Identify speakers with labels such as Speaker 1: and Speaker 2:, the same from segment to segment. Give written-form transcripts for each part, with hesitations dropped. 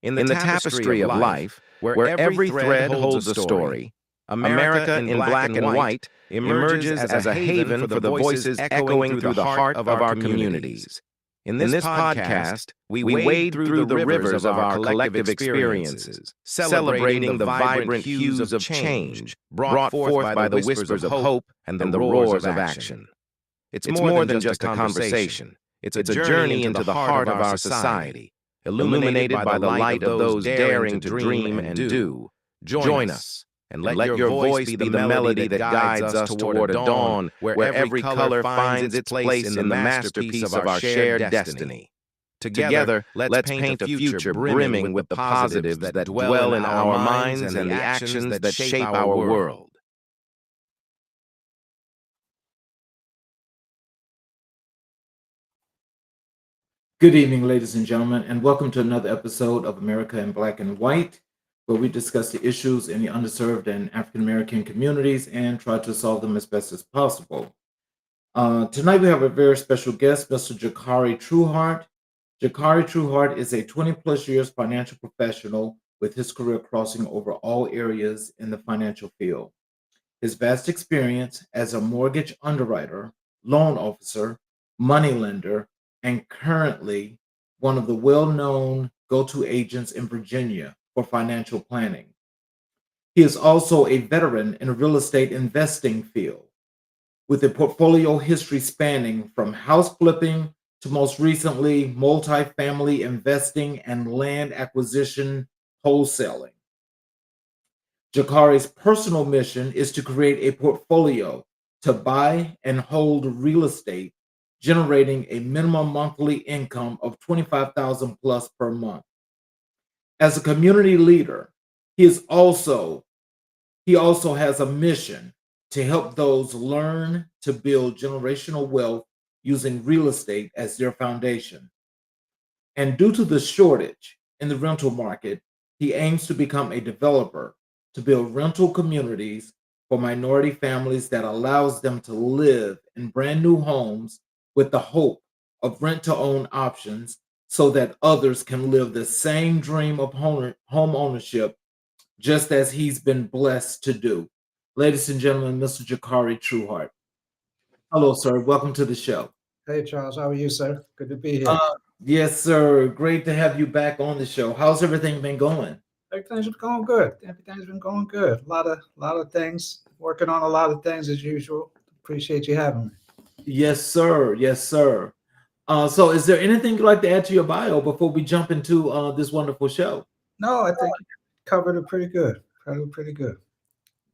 Speaker 1: In the tapestry of life, where every thread holds a story, America in black and white emerges as a haven for the voices echoing through the heart of our communities. In this podcast, we wade through the rivers of our collective experiences, celebrating the vibrant hues of change brought forth by the whispers of hope and the roars of action. It's more than just a conversation. It's a journey into the heart of our society, illuminated by the light of those daring to dream and do. Join us, and let your voice be the melody that guides us toward a dawn where every color finds its place in the masterpiece of our shared destiny. Together, let's paint a future brimming with the positives that dwell in our minds and the actions that shape our world.
Speaker 2: Good evening, ladies and gentlemen, and welcome to another episode of America in Black and White, where we discuss the issues in the underserved and African American communities and try to solve them as best as possible. Tonight we have a very special guest, Mr. Jokari Trueheart. Jokari Trueheart is a 20-plus years financial professional with his career crossing over all areas in the financial field. His vast experience as a mortgage underwriter, loan officer, moneylender, and currently one of the well-known go-to agents in Virginia for financial planning. He is also a veteran in the real estate investing field, with a portfolio history spanning from house flipping to most recently multifamily investing and land acquisition wholesaling. Jokari's personal mission is to create a portfolio to buy and hold real estate, generating a minimum monthly income of $25,000 plus per month. As a community leader, he also has a mission to help those learn to build generational wealth using real estate as their foundation. And due to the shortage in the rental market, he aims to become a developer to build rental communities for minority families that allows them to live in brand new homes with the hope of rent-to-own options so that others can live the same dream of home ownership just as he's been blessed to do. Ladies and gentlemen, Mr. Jokari Trueheart. Hello, sir. Welcome to the show.
Speaker 3: Hey, Charles. How are you, sir? Good to be here.
Speaker 2: Yes, sir. Great to have you back on the show. How's everything been going?
Speaker 3: Everything's been going good. Everything's been going good. A lot of things. Working on a lot of things as usual. Appreciate you having me.
Speaker 2: Yes, sir. Yes, sir. So is there anything you'd like to add to your bio before we jump into this wonderful show?
Speaker 3: No, I think you covered it pretty good.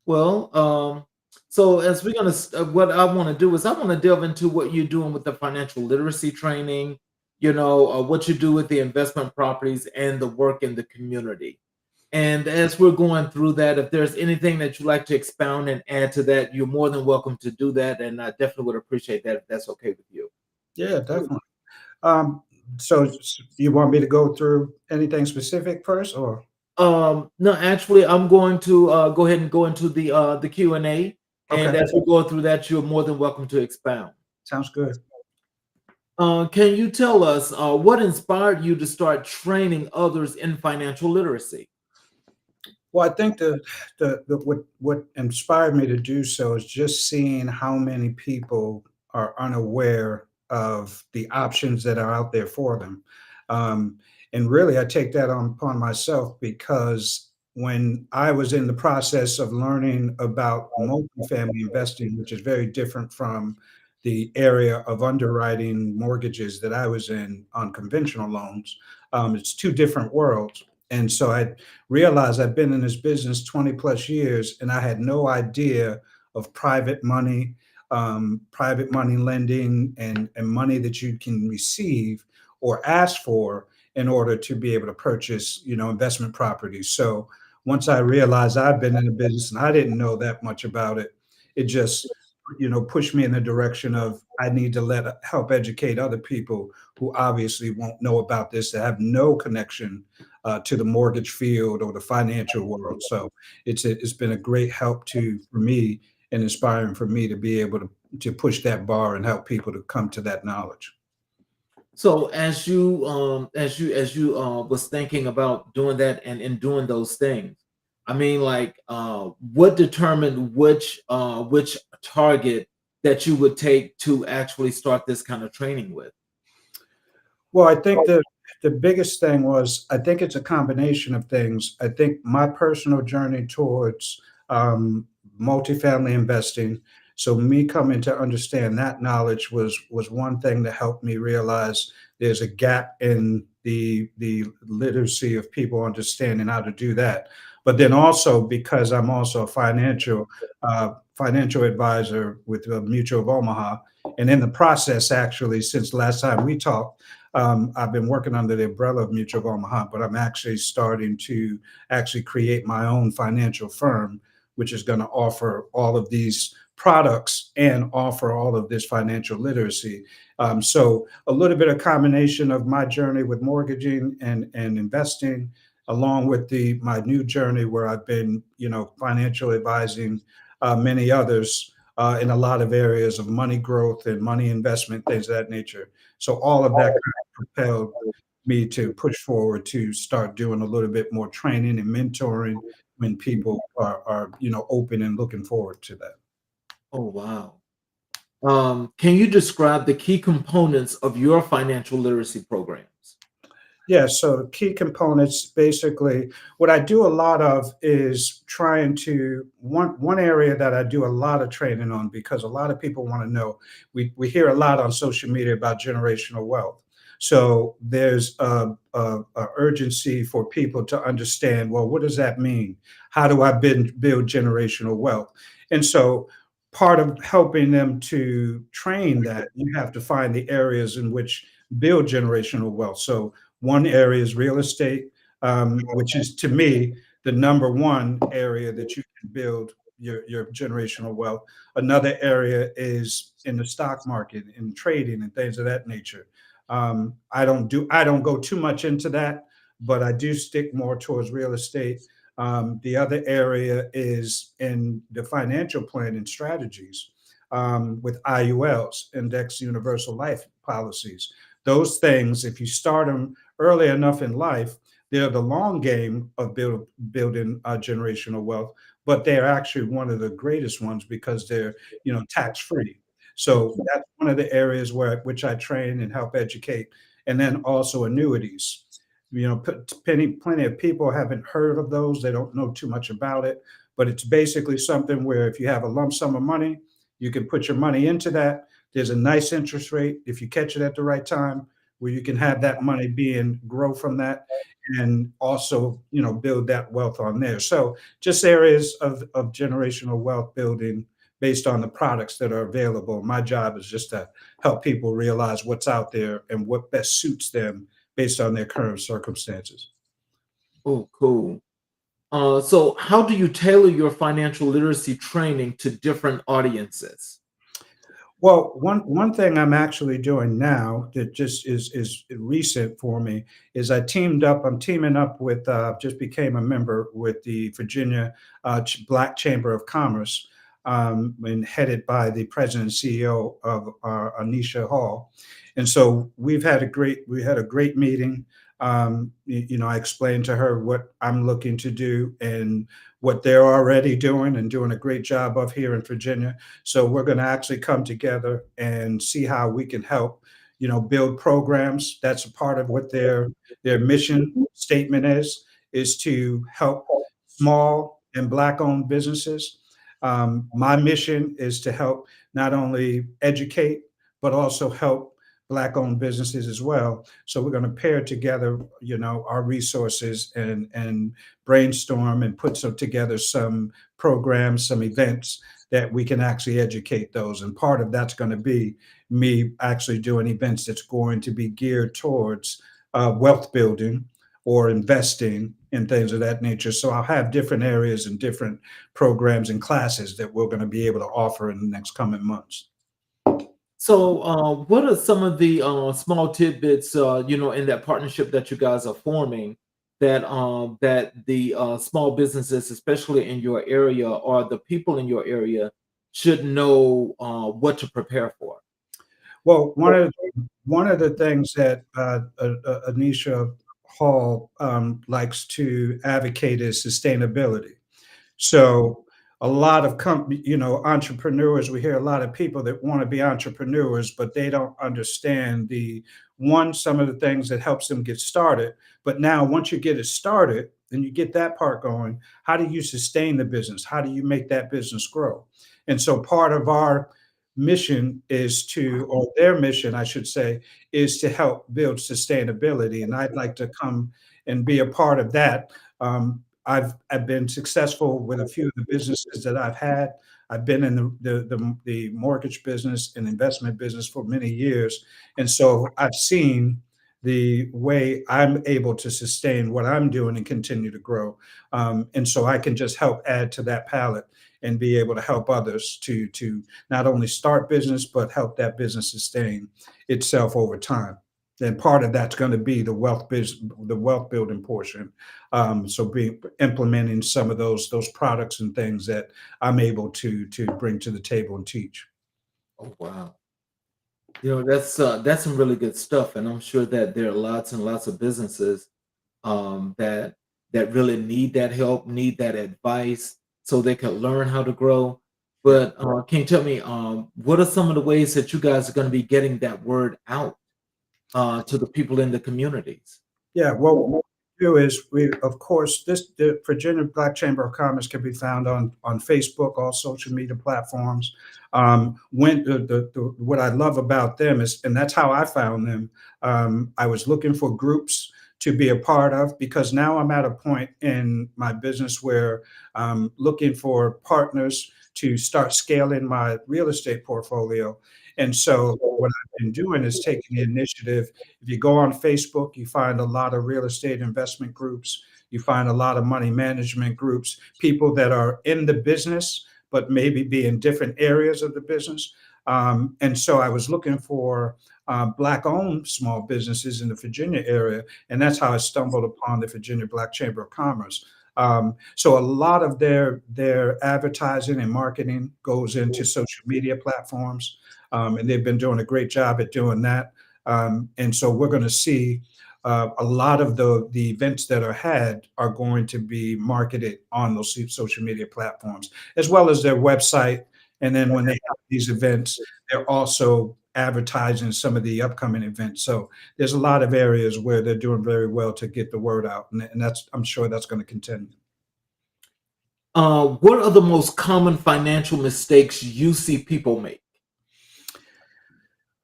Speaker 2: Well, so as we're gonna, what I want to do is I want to delve into what you're doing with the financial literacy training. What you do with the investment properties and the work in the community. And as we're going through that, if there's anything that you'd like to expound and add to that, you're more than welcome to do that. And I definitely would appreciate that if that's okay with you.
Speaker 3: Yeah, definitely. So you want me to go through anything specific first, or?
Speaker 2: No, actually, I'm going to go ahead and go into the Q&A. And
Speaker 3: Okay.
Speaker 2: as we go through that, you're more than welcome to expound.
Speaker 3: Sounds good.
Speaker 2: Can you tell us what inspired you to start training others in financial literacy?
Speaker 3: Well, I think what inspired me to do so is just seeing how many people are unaware of the options that are out there for them. And really, I take that upon myself because when I was in the process of learning about multifamily investing, which is very different from the area of underwriting mortgages that I was in on conventional loans, it's two different worlds. And so I realized I've been in this business 20 plus years and I had no idea of private money lending and money that you can receive or ask for in order to be able to purchase, investment properties. So once I realized I've been in the business and I didn't know that much about it, it just, pushed me in the direction of I need to help educate other people who obviously won't know about this, that have no connection to the mortgage field or the financial world. So it's been a great help for me and inspiring for me to be able to push that bar and help people to come to that knowledge.
Speaker 2: So as you was thinking about doing that and in doing those things, I mean, like, what determined which target that you would take to actually start this kind of training with?
Speaker 3: Well, I think the biggest thing was I think it's a combination of things. I think my personal journey towards um, multifamily investing. So me coming to understand that knowledge was one thing that helped me realize there's a gap in the literacy of people understanding how to do that. But then also because I'm also a financial advisor with Mutual of Omaha, and in the process, actually, since last time we talked. I've been working under the umbrella of Mutual of Omaha, but I'm actually starting to actually create my own financial firm, which is going to offer all of these products and offer all of this financial literacy. So a little bit of combination of my journey with mortgaging and investing, along with the my new journey where I've been, financial advising many others in a lot of areas of money growth and money investment, things of that nature. So all of that kind of propelled me to push forward to start doing a little bit more training and mentoring when people are open and looking forward to that.
Speaker 2: Oh, wow. Can you describe the key components of your financial literacy programs?
Speaker 3: Yeah, so the key components basically what I do a lot of is trying to one area that I do a lot of training on because a lot of people want to know. We hear a lot on social media about generational wealth. So there's a urgency for people to understand, well, what does that mean? How do I build generational wealth? And so part of helping them to train that, you have to find the areas in which build generational wealth. So one area is real estate, which is to me the number one area that you can build your generational wealth. Another area is in the stock market, in trading, and things of that nature. I don't go too much into that, but I do stick more towards real estate. The other area is in the financial planning strategies with IULs, Index Universal Life Policies. Those things, if you start them early enough in life, they're the long game of building generational wealth, but they're actually one of the greatest ones because they're tax free. So that's one of the areas where which I train and help educate, and then also annuities. Plenty of people haven't heard of those; they don't know too much about it. But it's basically something where if you have a lump sum of money, you can put your money into that. There's a nice interest rate if you catch it at the right time where you can have that money being grow from that and also build that wealth on there. So just areas of generational wealth building based on the products that are available. My job is just to help people realize what's out there and what best suits them based on their current circumstances.
Speaker 2: Oh, cool. So how do you tailor your financial literacy training to different audiences?
Speaker 3: Well, one thing I'm actually doing now that just is recent for me is I'm teaming up with just became a member with the Virginia Black Chamber of Commerce, and headed by the president and CEO of Anisha Hall. And so we had a great meeting. I explained to her what I'm looking to do and what they're already doing and doing a great job of here in Virginia. So we're going to actually come together and see how we can help, build programs. That's a part of what their mission statement is to help small and Black owned businesses. My mission is to help not only educate but also help Black owned businesses as well. So we're going to pair together, our resources and brainstorm and put together some programs, some events that we can actually educate those. And part of that's going to be me actually doing events that's going to be geared towards wealth building or investing in things of that nature. So I'll have different areas and different programs and classes that we're going to be able to offer in the next coming months.
Speaker 2: So, what are some of the small tidbits, in that partnership that you guys are forming, that the small businesses, especially in your area, or the people in your area, should know what to prepare for?
Speaker 3: Well, one of the things that Anisha Hall likes to advocate is sustainability. So a lot of entrepreneurs, we hear a lot of people that want to be entrepreneurs, but they don't understand some of the things that helps them get started. But now once you get it started and you get that part going, how do you sustain the business? How do you make that business grow? And so part of our mission is to, or their mission, I should say, is to help build sustainability. And I'd like to come and be a part of that. I've been successful with a few of the businesses that I've had. I've been in the mortgage business and investment business for many years, and so I've seen the way I'm able to sustain what I'm doing and continue to grow. And so I can just help add to that palette and be able to help others to not only start business but help that business sustain itself over time. And part of that's going to be the wealth building portion. So be implementing some of those products and things that I'm able to bring to the table and teach.
Speaker 2: Oh, wow. That's some really good stuff, and I'm sure that there are lots and lots of businesses that really need that help, need that advice, so they can learn how to grow.
Speaker 3: Yeah.
Speaker 2: But can you tell me what are some of the ways that you guys are going to be getting that word out to the people in the communities?
Speaker 3: Yeah, well, what we do is of course, the Virginia Black Chamber of Commerce can be found on Facebook, all social media platforms. When what I love about them is, and that's how I found them. I was looking for groups to be a part of because now I'm at a point in my business where I'm looking for partners to start scaling my real estate portfolio. And so what I've been doing is taking the initiative. If you go on Facebook, you find a lot of real estate investment groups. You find a lot of money management groups, people that are in the business, but maybe be in different areas of the business. And so I was looking for Black owned small businesses in the Virginia area. And that's how I stumbled upon the Virginia Black Chamber of Commerce. So a lot of their advertising and marketing goes into social media platforms. And they've been doing a great job at doing that. And so we're going to see a lot of the events that are had are going to be marketed on those social media platforms, as well as their website. And then when they have these events, they're also advertising some of the upcoming events. So there's a lot of areas where they're doing very well to get the word out, and that's I'm sure that's going to continue.
Speaker 2: What are the most common financial mistakes you see people make?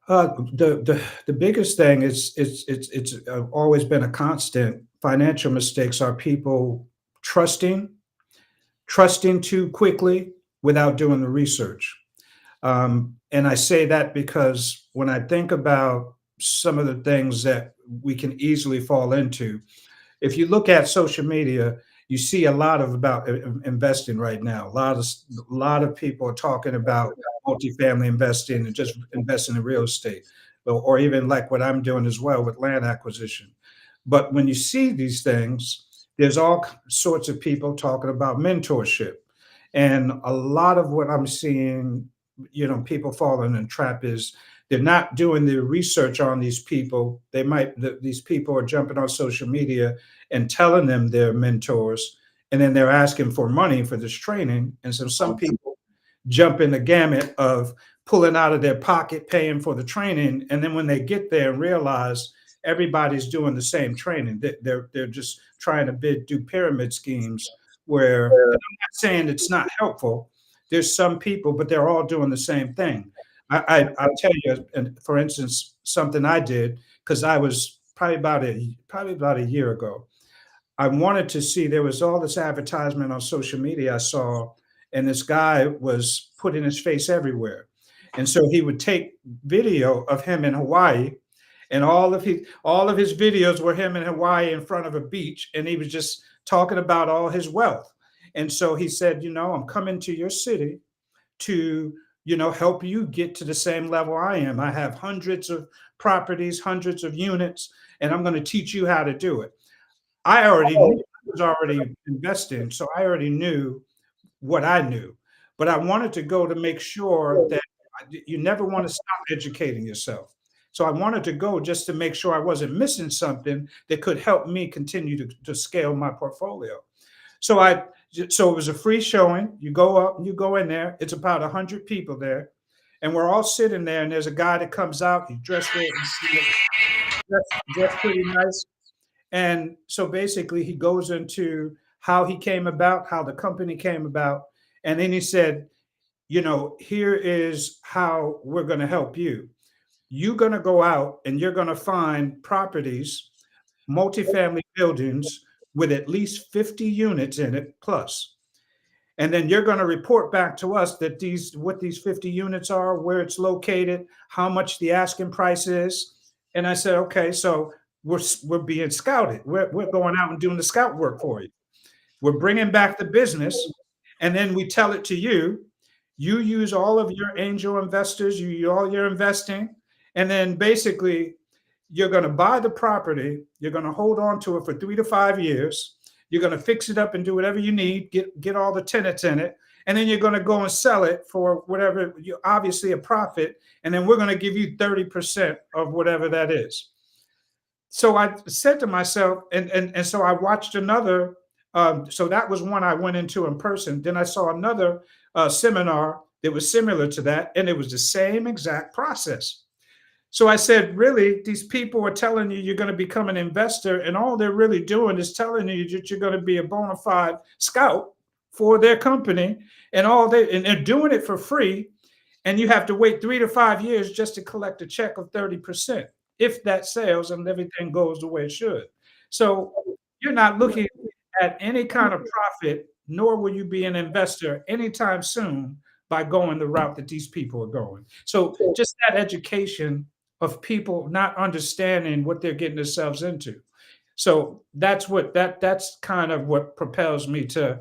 Speaker 3: The biggest thing is it's always been a constant. Financial mistakes are people trusting trusting too quickly without doing the research. And I say that because when I think about some of the things that we can easily fall into, if you look at social media, you see a lot of about investing right now. A lot of people are talking about multifamily investing and just investing in real estate, or even like what I'm doing as well with land acquisition. But when you see these things, there's all sorts of people talking about mentorship, and a lot of what I'm seeing, people falling in trap is they're not doing the research on these people. These people are jumping on social media and telling them they're mentors, and then they're asking for money for this training. And so some people jump in the gamut of pulling out of their pocket, paying for the training, and then when they get there and realize everybody's doing the same training, they're just trying to do pyramid schemes where, and I'm not saying it's not helpful. There's some people, but they're all doing the same thing. I'll tell you, and for instance, something I did because I was probably about a year ago. I wanted to see there was all this advertisement on social media I saw, and this guy was putting his face everywhere. And so he would take video of him in Hawaii, and all of his videos were him in Hawaii in front of a beach, and he was just talking about all his wealth. And so he said, I'm coming to your city to help you get to the same level I am. I have hundreds of properties, hundreds of units, and I'm going to teach you how to do it. I already knew I was already investing, so I already knew what I knew. But I wanted to go to make sure that You never want to stop educating yourself. So I wanted to go just to make sure I wasn't missing something that could help me continue to scale my portfolio. So so it was a free showing. You go up, you go in there. It's about 100 people there, and we're all sitting there. And there's a guy that comes out. He's dressed real, dressed pretty nice. And so basically, he goes into how he came about, how the company came about, and then he said, here is how we're going to help you. You're going to go out and you're going to find properties, multifamily buildings with at least 50 units in it plus. And then you're going to report back to us that what these 50 units are, where it's located, how much the asking price is. And I said, okay, so we're being scouted. We're going out and doing the scout work for you. We're bringing back the business, and then we tell it to you. You use all of your angel investors, you use all your investing, and then basically you're going to buy the property. You're going to hold on to it for 3 to 5 years. You're going to fix it up and do whatever you need, get all the tenants in it, and then you're going to go and sell it for whatever, obviously a profit, and then we're going to give you 30% of whatever that is. So I said to myself, and so I watched another. So that was one I went into in person. Then I saw another seminar that was similar to that, and it was the same exact process. So I said, really, these people are telling you you're going to become an investor, and all they're really doing is telling you that you're going to be a bona fide scout for their company, and they're doing it for free, and you have to wait 3 to 5 years just to collect a check of 30%, if that sells and everything goes the way it should. So you're not looking at any kind of profit, nor will you be an investor anytime soon by going the route that these people are going. So just that education of people not understanding what they're getting themselves into. So that's kind of what propels me to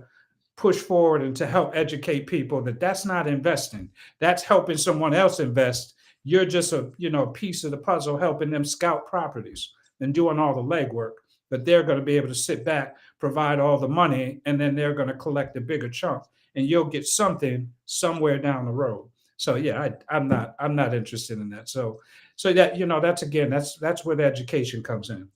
Speaker 3: push forward and to help educate people that that's not investing. That's helping someone else invest. You're just a piece of the puzzle, helping them scout properties and doing all the legwork. But they're going to be able to sit back, provide all the money, and then they're going to collect a bigger chunk, and you'll get something somewhere down the road. So yeah, I'm not interested in that. So that that's where the education comes in.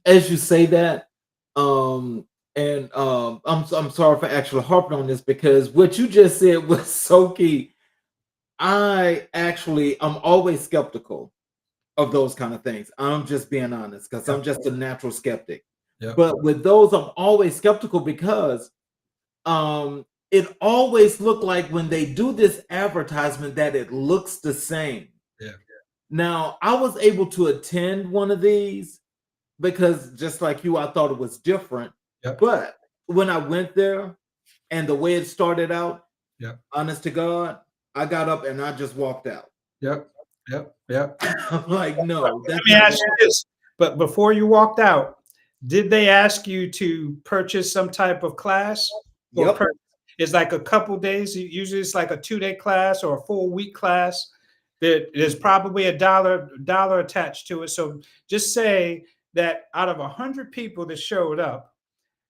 Speaker 2: As you say that, I'm sorry for actually harping on this, because what you just said was so key. I'm always skeptical of those kind of things. I'm just being honest, because I'm just a natural skeptic.
Speaker 3: Yep.
Speaker 2: But with those, I'm always skeptical because it always looked like when they do this advertisement that it looks the same.
Speaker 3: Yeah.
Speaker 2: Now, I was able to attend one of these because, just like you, I thought it was different.
Speaker 3: Yep.
Speaker 2: But when I went there and the way it started out, honest to God, I got up and I just walked out.
Speaker 3: Yep.
Speaker 2: I'm like, no.
Speaker 3: Let me ask you this. But before you walked out, did they ask you to purchase some type of class?
Speaker 2: Yep.
Speaker 3: It's like a couple days. Usually it's like a 2-day class or a full week class. There's probably a dollar attached to it. So just say that out of 100 people that showed up,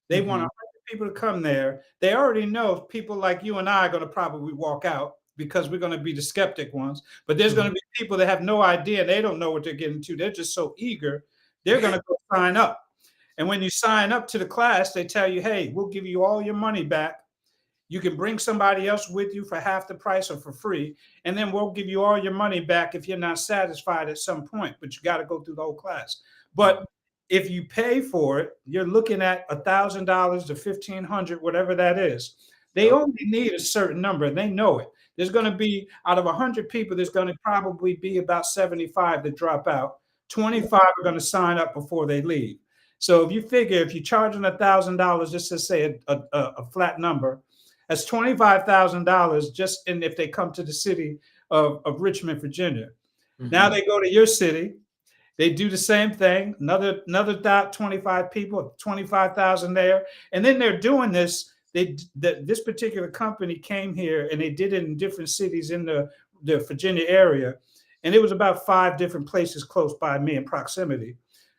Speaker 3: they want 100 people to come there. They already know people like you and I are going to probably walk out, because we're going to be the skeptic ones. But there's going to be people that have no idea. They don't know what they're getting into. They're just so eager. They're going to go sign up. And when you sign up to the class, they tell you, hey, we'll give you all your money back. You can bring somebody else with you for half the price or for free. And then we'll give you all your money back if you're not satisfied at some point. But you got to go through the whole class. But if you pay for it, you're looking at $1,000 to $1,500, whatever that is. They only need a certain number. And they know it. There's going to be, out of 100 people, there's going to probably be about 75 that drop out. 25 are going to sign up before they leave. So if you figure, if you're charging $1,000, just to say a flat number, that's $25,000 just in if they come to the city of Richmond, Virginia. Now they go to your city, they do the same thing, another 25 people, 25,000 there, and then they're doing this. This particular company came here and they did it in different cities in the Virginia area, and it was about 5 different places close by me in proximity.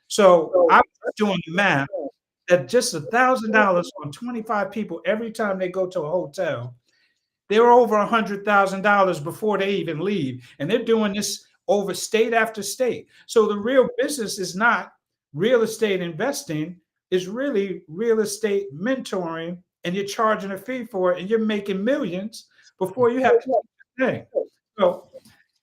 Speaker 3: So I was doing the math that just $1,000 on 25 people every time they go to a hotel, they're over $100,000 before they even leave. And they're doing this over state after state. So the real business is not real estate investing, is really real estate mentoring, and you're charging a fee for it, and you're making millions before you have to do the thing. So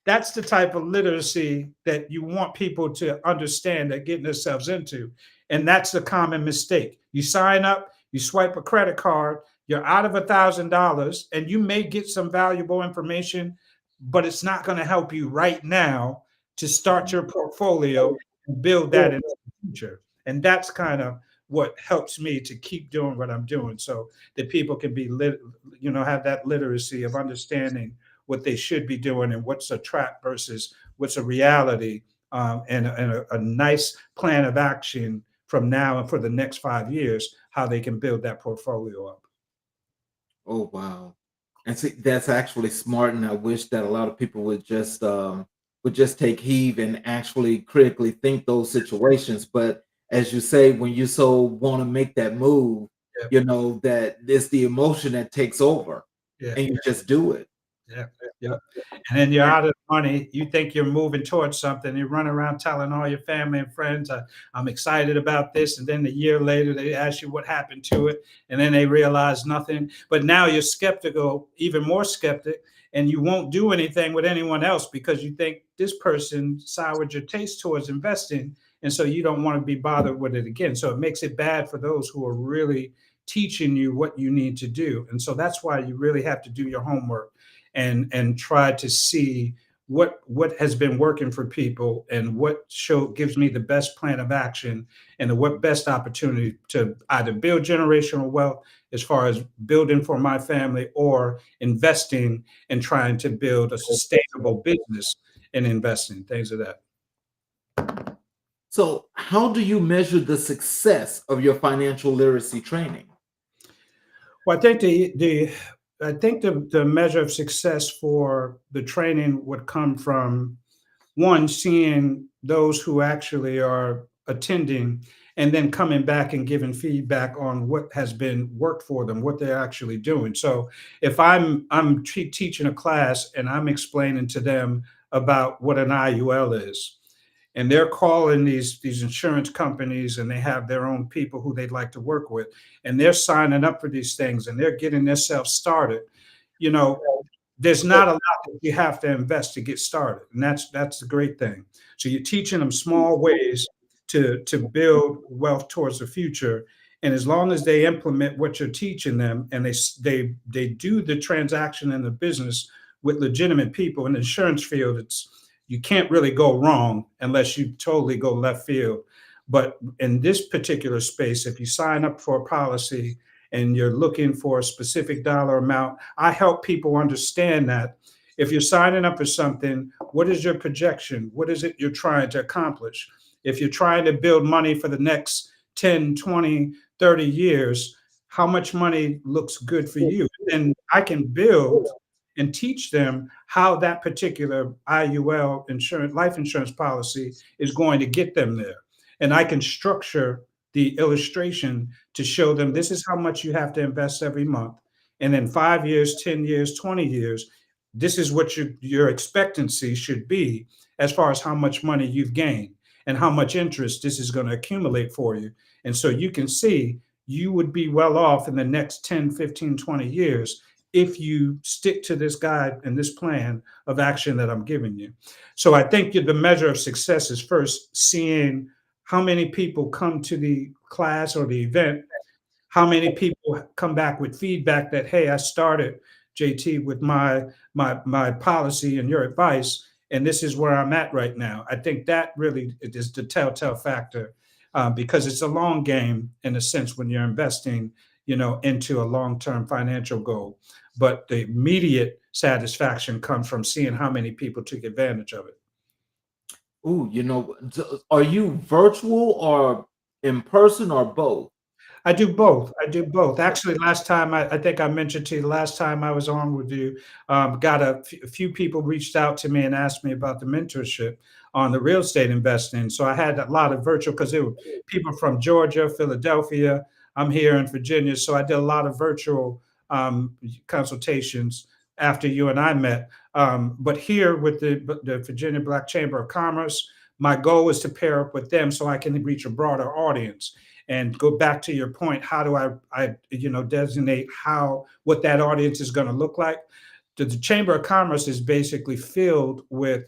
Speaker 3: that's the type of literacy that you want people to understand they're getting themselves into. And that's the common mistake. You sign up, you swipe a credit card, you're out of $1,000, and you may get some valuable information, but it's not going to help you right now to start your portfolio and build that in the future. And that's kind of what helps me to keep doing what I'm doing, so that people can be have that literacy of understanding what they should be doing and what's a trap versus what's a reality, and a nice plan of action from now and for the next 5 years, how they can build that portfolio up.
Speaker 2: Oh wow. And see, that's actually smart, and I wish that a lot of people would just take heed and actually critically think those situations. But as you say, when you so want to make that move,
Speaker 3: Yeah,
Speaker 2: that it's the emotion that takes over,
Speaker 3: yeah,
Speaker 2: and you just do it.
Speaker 3: yeah, yeah. And then you're out of money. You think you're moving towards something. You run around telling all your family and friends, I'm excited about this. And then a year later, they ask you what happened to it. And then they realize nothing. But now you're skeptical, even more skeptic, and you won't do anything with anyone else because you think this person soured your taste towards investing. And so you don't want to be bothered with it again. So it makes it bad for those who are really teaching you what you need to do. And so that's why you really have to do your homework and try to see what has been working for people and what gives me the best plan of action and the what best opportunity to either build generational wealth as far as building for my family or investing and trying to build a sustainable business and investing, things of that.
Speaker 2: So, how do you measure the success of your financial literacy training?
Speaker 3: Well, I think the measure of success for the training would come from one, seeing those who actually are attending and then coming back and giving feedback on what has been worked for them, what they're actually doing. So if I'm teaching a class and I'm explaining to them about what an IUL is, and they're calling these insurance companies and they have their own people who they'd like to work with, and they're signing up for these things and they're getting themselves started, you know there's not a lot that you have to invest to get started, and that's the great thing. So you're teaching them small ways to build wealth towards the future, and as long as they implement what you're teaching them and they do the transaction in the business with legitimate people in the insurance field, it's you can't really go wrong unless you totally go left field. But in this particular space, if you sign up for a policy and you're looking for a specific dollar amount, I help people understand that if you're signing up for something, what is your projection? What is it you're trying to accomplish? If you're trying to build money for the next 10, 20, 30 years, how much money looks good for you? And I can build and teach them how that particular IUL insurance, life insurance policy is going to get them there. And I can structure the illustration to show them this is how much you have to invest every month. And in 5 years, 10 years, 20 years, this is what your expectancy should be as far as how much money you've gained and how much interest this is going to accumulate for you. And so you can see you would be well off in the next 10, 15, 20 years if you stick to this guide and this plan of action that I'm giving you. So I think the measure of success is first seeing how many people come to the class or the event, how many people come back with feedback that, hey, I started, JT, with my policy and your advice, and this is where I'm at right now. I think that really is the telltale factor, because it's a long game in a sense when you're investing, into a long-term financial goal. But the immediate satisfaction comes from seeing how many people took advantage of it.
Speaker 2: Ooh, are you virtual or in person or both?
Speaker 3: I do both. I do both. Actually, last time I think I mentioned to you, the last time I was on with you, got a few people reached out to me and asked me about the mentorship on the real estate investing. So I had a lot of virtual because there were people from Georgia, Philadelphia. I'm here in Virginia, so I did a lot of virtual consultations after you and I met. But here with the Virginia Black Chamber of Commerce, my goal is to pair up with them so I can reach a broader audience. And go back to your point, how do I designate what that audience is going to look like? The Chamber of Commerce is basically filled with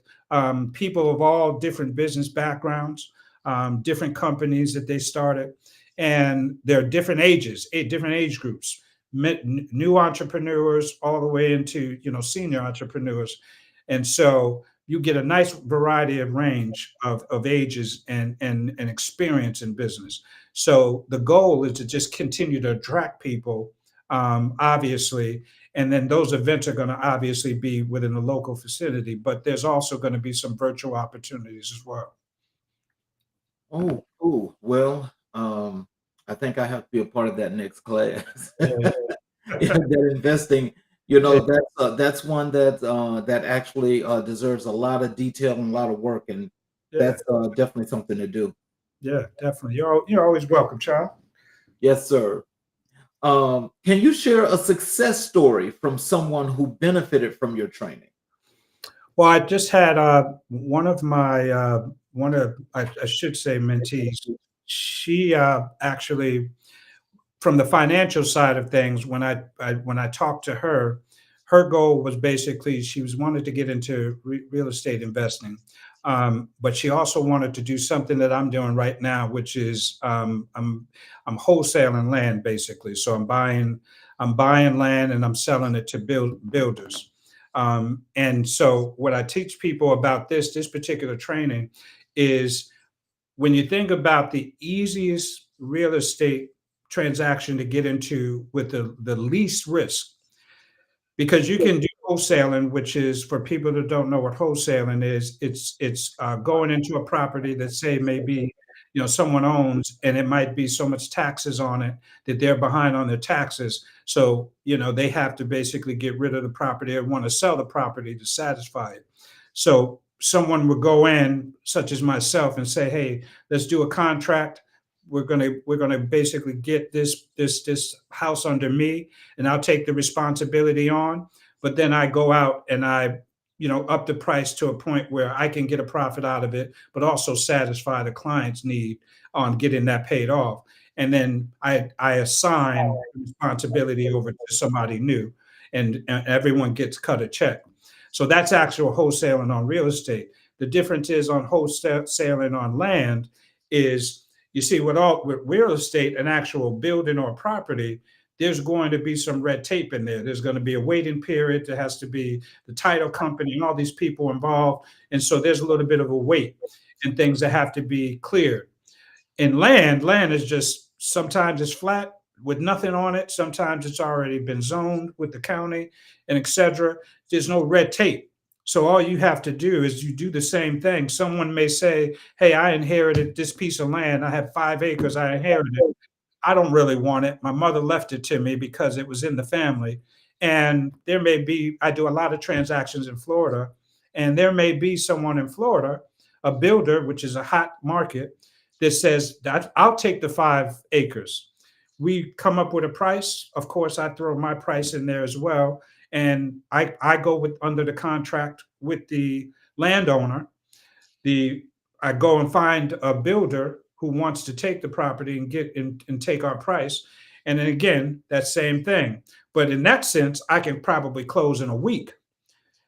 Speaker 3: people of all different business backgrounds, different companies that they started, and they're different ages, different age groups, new entrepreneurs all the way into senior entrepreneurs, and so you get a nice variety of range of ages and experience in business. So the goal is to just continue to attract people, obviously, and then those events are going to obviously be within the local vicinity, but there's also going to be some virtual opportunities as well.
Speaker 2: Oh, cool. Well, I think I have to be a part of that next class.
Speaker 3: Yeah,
Speaker 2: Yeah, that investing,
Speaker 3: yeah,
Speaker 2: that's one that actually deserves a lot of detail and a lot of work, and
Speaker 3: yeah,
Speaker 2: that's definitely something to do.
Speaker 3: yeah, definitely. You're always welcome, child.
Speaker 2: Yes, sir. Can you share a success story from someone who benefited from your training?
Speaker 3: Well, I just had one of my I should say mentees. She actually, from the financial side of things, when I talked to her, her goal was basically she was wanted to get into real estate investing, but she also wanted to do something that I'm doing right now, which is I'm wholesaling land basically. So I'm buying land and I'm selling it to builders. And so what I teach people about this particular training is when you think about the easiest real estate transaction to get into with the least risk, because you can do wholesaling, which is for people that don't know what wholesaling is. It's going into a property that say maybe someone owns, and it might be so much taxes on it that they're behind on their taxes. So they have to basically get rid of the property or want to sell the property to satisfy it. So someone would go in, such as myself, and say, "Hey, let's do a contract. We're gonna basically get this house under me, and I'll take the responsibility on. But then I go out and I up the price to a point where I can get a profit out of it, but also satisfy the client's need on getting that paid off. And then I assign the responsibility over to somebody new, and everyone gets cut a check. So that's actual wholesaling on real estate. The difference is on wholesaling on land is, you see, with real estate, an actual building or property, there's going to be some red tape in there. There's going to be a waiting period. There has to be the title company and all these people involved. And so there's a little bit of a wait and things that have to be cleared. In land is just sometimes it's flat with nothing on it. Sometimes it's already been zoned with the county and etc. There's no red tape. So all you have to do is you do the same thing. Someone may say, "Hey, I inherited this piece of land. I have 5 acres. I inherited it. I don't really want it. My mother left it to me because it was in the family." And there may be, I do a lot of transactions in Florida, and there may be someone in Florida, a builder, which is a hot market, that says that I'll take the 5 acres. We come up with a price. Of course, I throw my price in there as well. And I go with under the contract with the landowner. The I go and find a builder who wants to take the property and and take our price. And then again, that same thing. But in that sense, I can probably close in a week.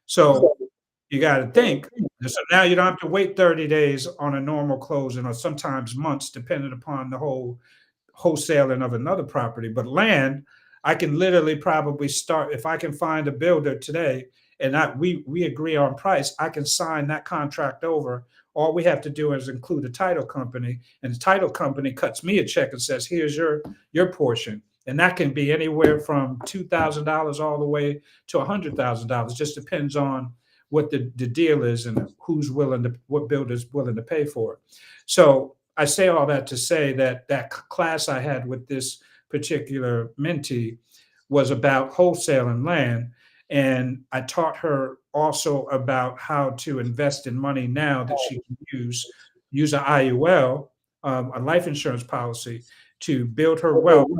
Speaker 3: So you got to think. So now you don't have to wait 30 days on a normal closing, or sometimes months, depending upon the wholesaling of another property. But land, I can literally probably start if I can find a builder today and we agree on price. I can sign that contract over. All we have to do is include a title company, and the title company cuts me a check and says, "Here's your portion." And that can be anywhere from $2,000 all the way to $100,000. Just depends on what the deal is and what builder's willing to pay for it. So I say all that to say that class I had with this particular mentee was about wholesaling land. And I taught her also about how to invest in money now that she can use an IUL, a life insurance policy, to build her wealth.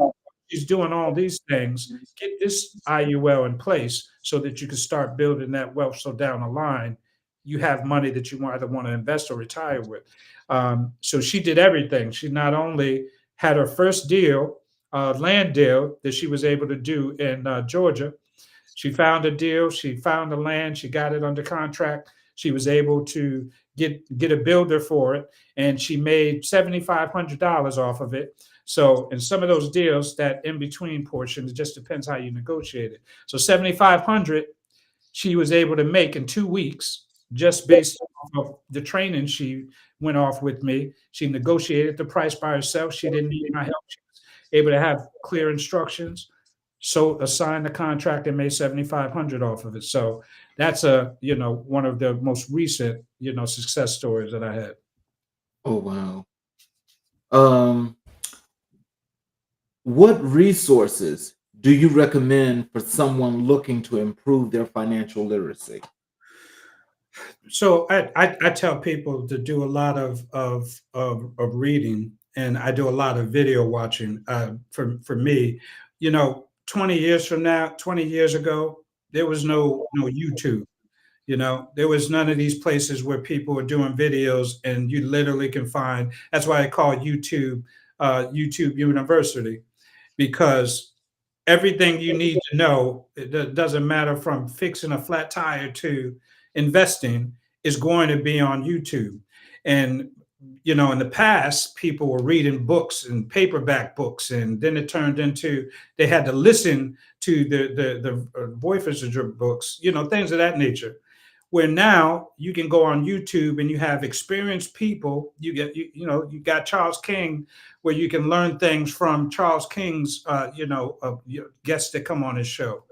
Speaker 3: She's doing all these things. Get this IUL in place so that you can start building that wealth. So down the line, you have money that you either want to invest or retire with. So she did everything. She not only had her first deal, land deal that she was able to do in Georgia. She found a deal. She found the land. She got it under contract. She was able to get a builder for it, and she made $7,500 off of it. So, in some of those deals, that in between portion, it just depends how you negotiate it. So, 7,500 she was able to make in 2 weeks, just based off of the training she went off with me. She negotiated the price by herself. She didn't need my help. She was able to have clear instructions. So assigned the contract and made 7,500 off of it. So that's one of the most recent success stories that I had.
Speaker 2: Oh wow. Um, what resources do you recommend for someone looking to improve their financial literacy?
Speaker 3: So I tell people to do a lot of reading, and I do a lot of video watching. For me, 20 years from now, 20 years ago, there was no YouTube. There was none of these places where people are doing videos, and you literally can find. That's why I call YouTube YouTube University, because everything you need to know, it doesn't matter from fixing a flat tire to investing, is going to be on YouTube. And in the past, people were reading books and paperback books, and then it turned into they had to listen to the voiceover books, things of that nature. Where now you can go on YouTube and you have experienced people. You got Charles King, where you can learn things from Charles King's guests that come on his show.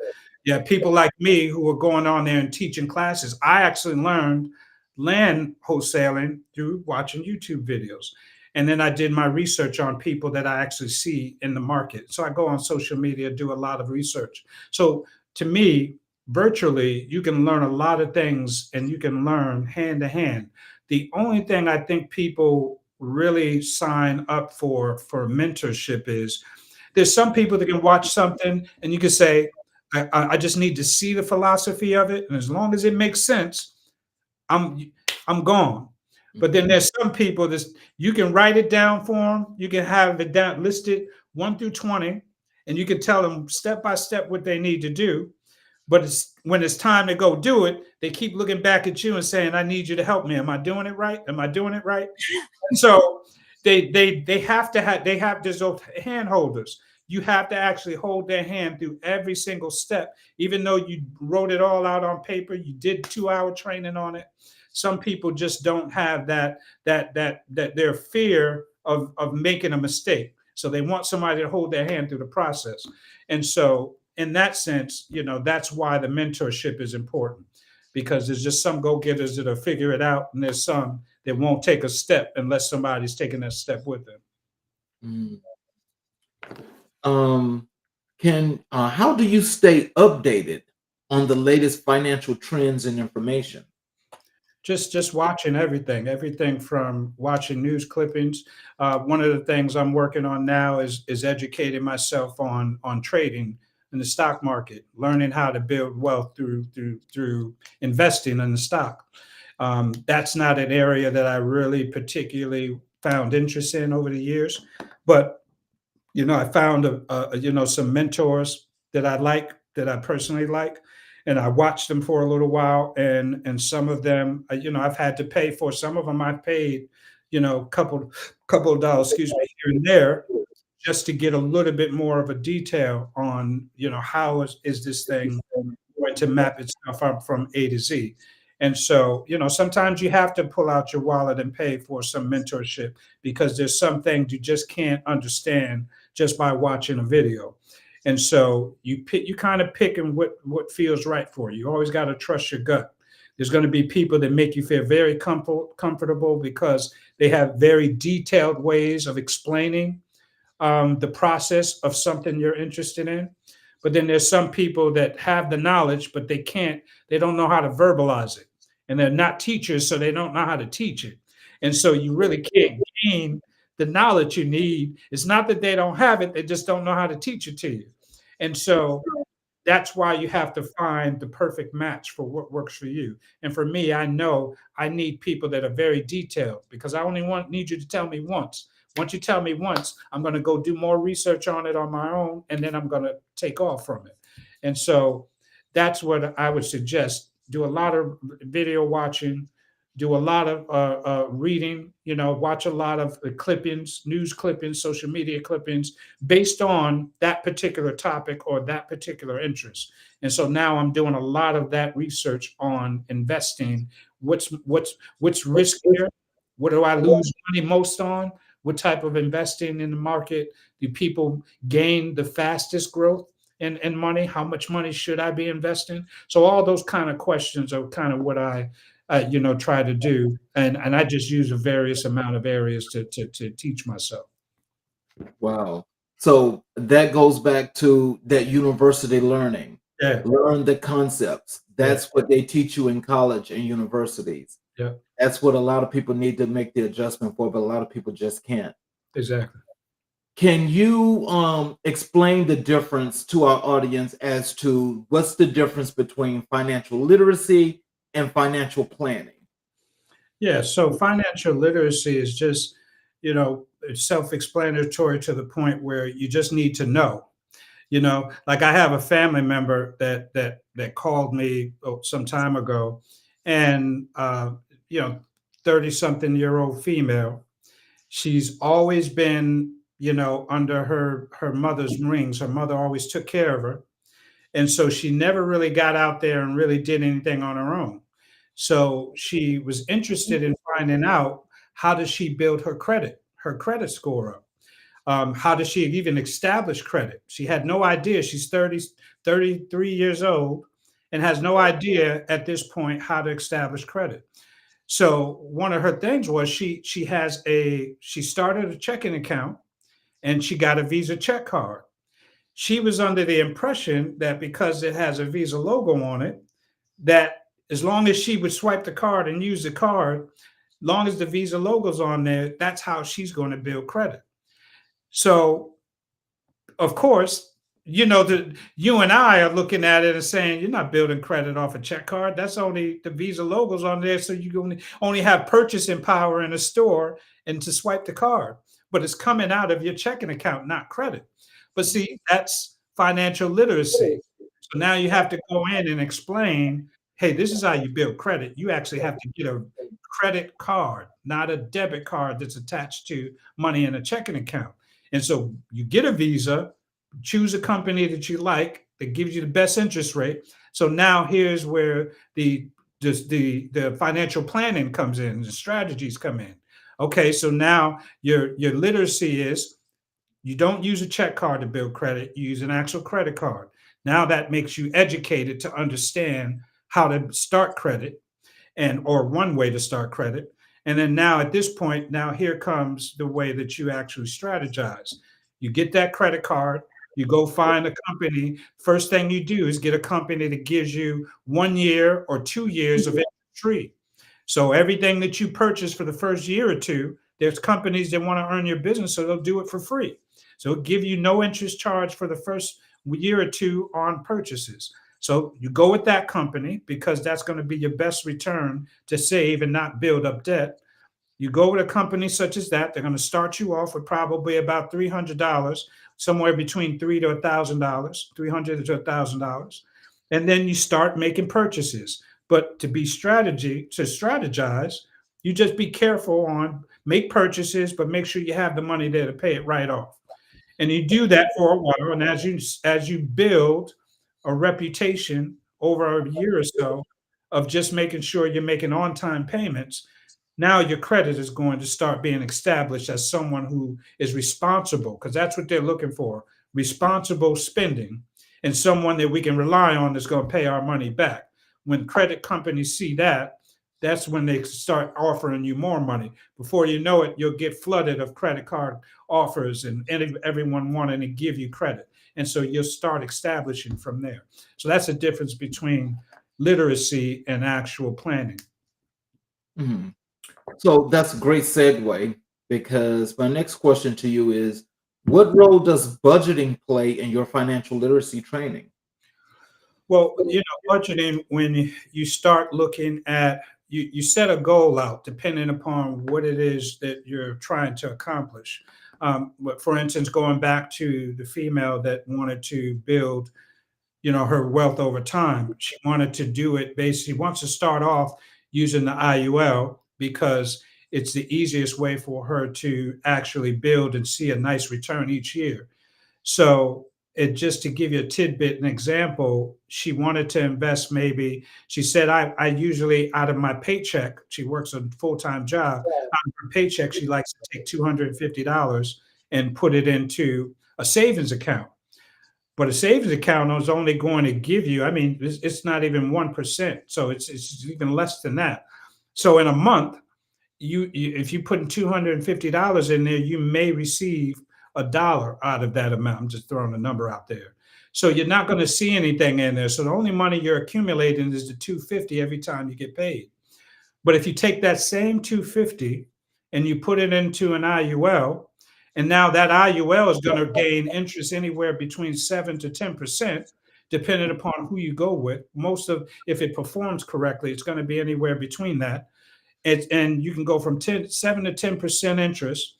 Speaker 3: Yeah, people like me who are going on there and teaching classes. I actually learned land wholesaling through watching YouTube videos. And then I did my research on people that I actually see in the market. So I go on social media, do a lot of research. So to me, virtually, you can learn a lot of things, and you can learn hand to hand. The only thing I think people really sign up for mentorship is there's some people that can watch something and you can say, I just need to see the philosophy of it. And as long as it makes sense, I'm I'm gone. But then there's some people that you can write it down for them. You can have it down listed 1 through 20, and you can tell them step by step what they need to do. But when it's time to go do it, they keep looking back at you and saying, "I need you to help me. Am I doing it right? Am I doing it right?" And so they have to have there's those hand holders. You have to actually hold their hand through every single step, even though you wrote it all out on paper. You did 2 hour training on it. Some people just don't have that their fear of making a mistake. So they want somebody to hold their hand through the process. And so in that sense, that's why the mentorship is important, because there's just some go-getters that'll figure it out, and there's some that won't take a step unless somebody's taking that step with them.
Speaker 2: Mm. Can How do you stay updated on the latest financial trends and information?
Speaker 3: Just watching everything from watching news clippings. One of the things I'm working on now is educating myself on trading in the stock market, learning how to build wealth through investing in the stock. That's not an area that I really particularly found interest in over the years, but I found some mentors that I personally like, and I watched them for a little while, and some of them, I've had to pay for. Some of them I paid, couple of dollars, excuse me, here and there, just to get a little bit more of a detail on, how is this thing going to map itself up from A to Z. And so, sometimes you have to pull out your wallet and pay for some mentorship, because there's some things you just can't understand just by watching a video. And so you kind of picking what feels right for you. You always got to trust your gut. There's going to be people that make you feel very comfortable because they have very detailed ways of explaining the process of something you're interested in. But then there's some people that have the knowledge, but they don't know how to verbalize it. And they're not teachers, so they don't know how to teach it. And so you really can't gain the knowledge you need. It's not that they don't have it, they just don't know how to teach it to you. And so that's why you have to find the perfect match for what works for you. And for me, I know I need people that are very detailed, because I only need you to tell me once. Once you tell me once, I'm going to go do more research on it on my own, and then I'm going to take off from it. And so that's what I would suggest. Do a lot of video watching, do a lot of reading, watch a lot of clippings, news clippings, social media clippings based on that particular topic or that particular interest. And so now I'm doing a lot of that research on investing. What's riskier? What do I lose money most on? What type of investing in the market do people gain the fastest growth in money? How much money should I be investing? So all those kind of questions are kind of what I try to do, and I just use a various amount of areas to teach myself.
Speaker 2: Wow. So that goes back to that university learning.
Speaker 3: Yeah,
Speaker 2: Learn the concepts.
Speaker 3: yeah,
Speaker 2: That's what they teach you in college and universities.
Speaker 3: yeah,
Speaker 2: That's what a lot of people need to make the adjustment for, but a lot of people just can't.
Speaker 3: exactly.
Speaker 2: Can you explain the difference to our audience as to what's the difference between financial literacy and financial planning?
Speaker 3: Yeah, so financial literacy is just, it's self-explanatory to the point where you just need to know. Like I have a family member that called me some time ago, and 30 something year old female. She's always been, under her mother's wings. Her mother always took care of her. And so she never really got out there and really did anything on her own. So she was interested in finding out, how does she build her credit score up? How does she even establish credit? She had no idea. She's 33 years old and has no idea at this point how to establish credit. So one of her things was she started a checking account, and she got a Visa check card. She was under the impression that because it has a Visa logo on it, that as long as she would swipe the card and use the card, long as the Visa logo's on there, that's how she's going to build credit. So, of course, you and I are looking at it and saying, you're not building credit off a check card. That's only the Visa logos on there, so you only have purchasing power in a store and to swipe the card. But it's coming out of your checking account, not credit. But see, that's financial literacy. So now you have to go in and explain, hey, this is how you build credit. You actually have to get a credit card, not a debit card that's attached to money in a checking account. And so you get a Visa, choose a company that you like that gives you the best interest rate. So now here's where the financial planning comes in, the strategies come in. Okay, so now your literacy is, you don't use a check card to build credit, you use an actual credit card. Now that makes you educated to understand how to start credit, or one way to start credit. And then now at this point, now here comes the way that you actually strategize. You get that credit card, you go find a company. First thing you do is get a company that gives you 1 year or 2 years of interest free. So everything that you purchase for the first year or two, there's companies that want to earn your business, so they'll do it for free. So it'll give you no interest charge for the first year or two on purchases. So you go with that company because that's going to be your best return to save and not build up debt. You go with a company such as that, they're going to start you off with probably about $300, somewhere between $300 to $1,000, $300 to $1,000. And then you start making purchases. But to strategize, you just be careful on make purchases, but make sure you have the money there to pay it right off. And you do that for a while. And as you build a reputation over a year or so of just making sure you're making on-time payments, now your credit is going to start being established as someone who is responsible, because that's what they're looking for, responsible spending, and someone that we can rely on that's going to pay our money back. When credit companies see that, that's when they start offering you more money. Before you know it, you'll get flooded of credit card offers and everyone wanting to give you credit. And so you'll start establishing from there. So that's the difference between literacy and actual planning.
Speaker 2: Mhm. So that's a great segue, because my next question to you is, what role does budgeting play in your financial literacy training?
Speaker 3: Well, budgeting, when you start looking at, you set a goal out depending upon what it is that you're trying to accomplish. But for instance, going back to the female that wanted to build, her wealth over time, she wanted to do it basically, wants to start off using the IUL because it's the easiest way for her to actually build and see a nice return each year. So, it just to give you a tidbit, an example, she wanted to invest, maybe she said, I usually, out of my paycheck, she works a full-time job, out of her paycheck, she likes to take $250 and put it into a savings account. But a savings account is only going to give you, I mean, it's not even 1%. So it's even less than that. So in a month, if you put in $250 in there, you may receive $1 out of that amount. I'm just throwing a number out there. So you're not going to see anything in there. So the only money you're accumulating is the 250 every time you get paid. But if you take that same 250 and you put it into an IUL, and now that IUL is going to gain interest anywhere between 7 to 10%, depending upon who you go with. If it performs correctly, it's going to be anywhere between that. And you can go from 7 to 10% interest.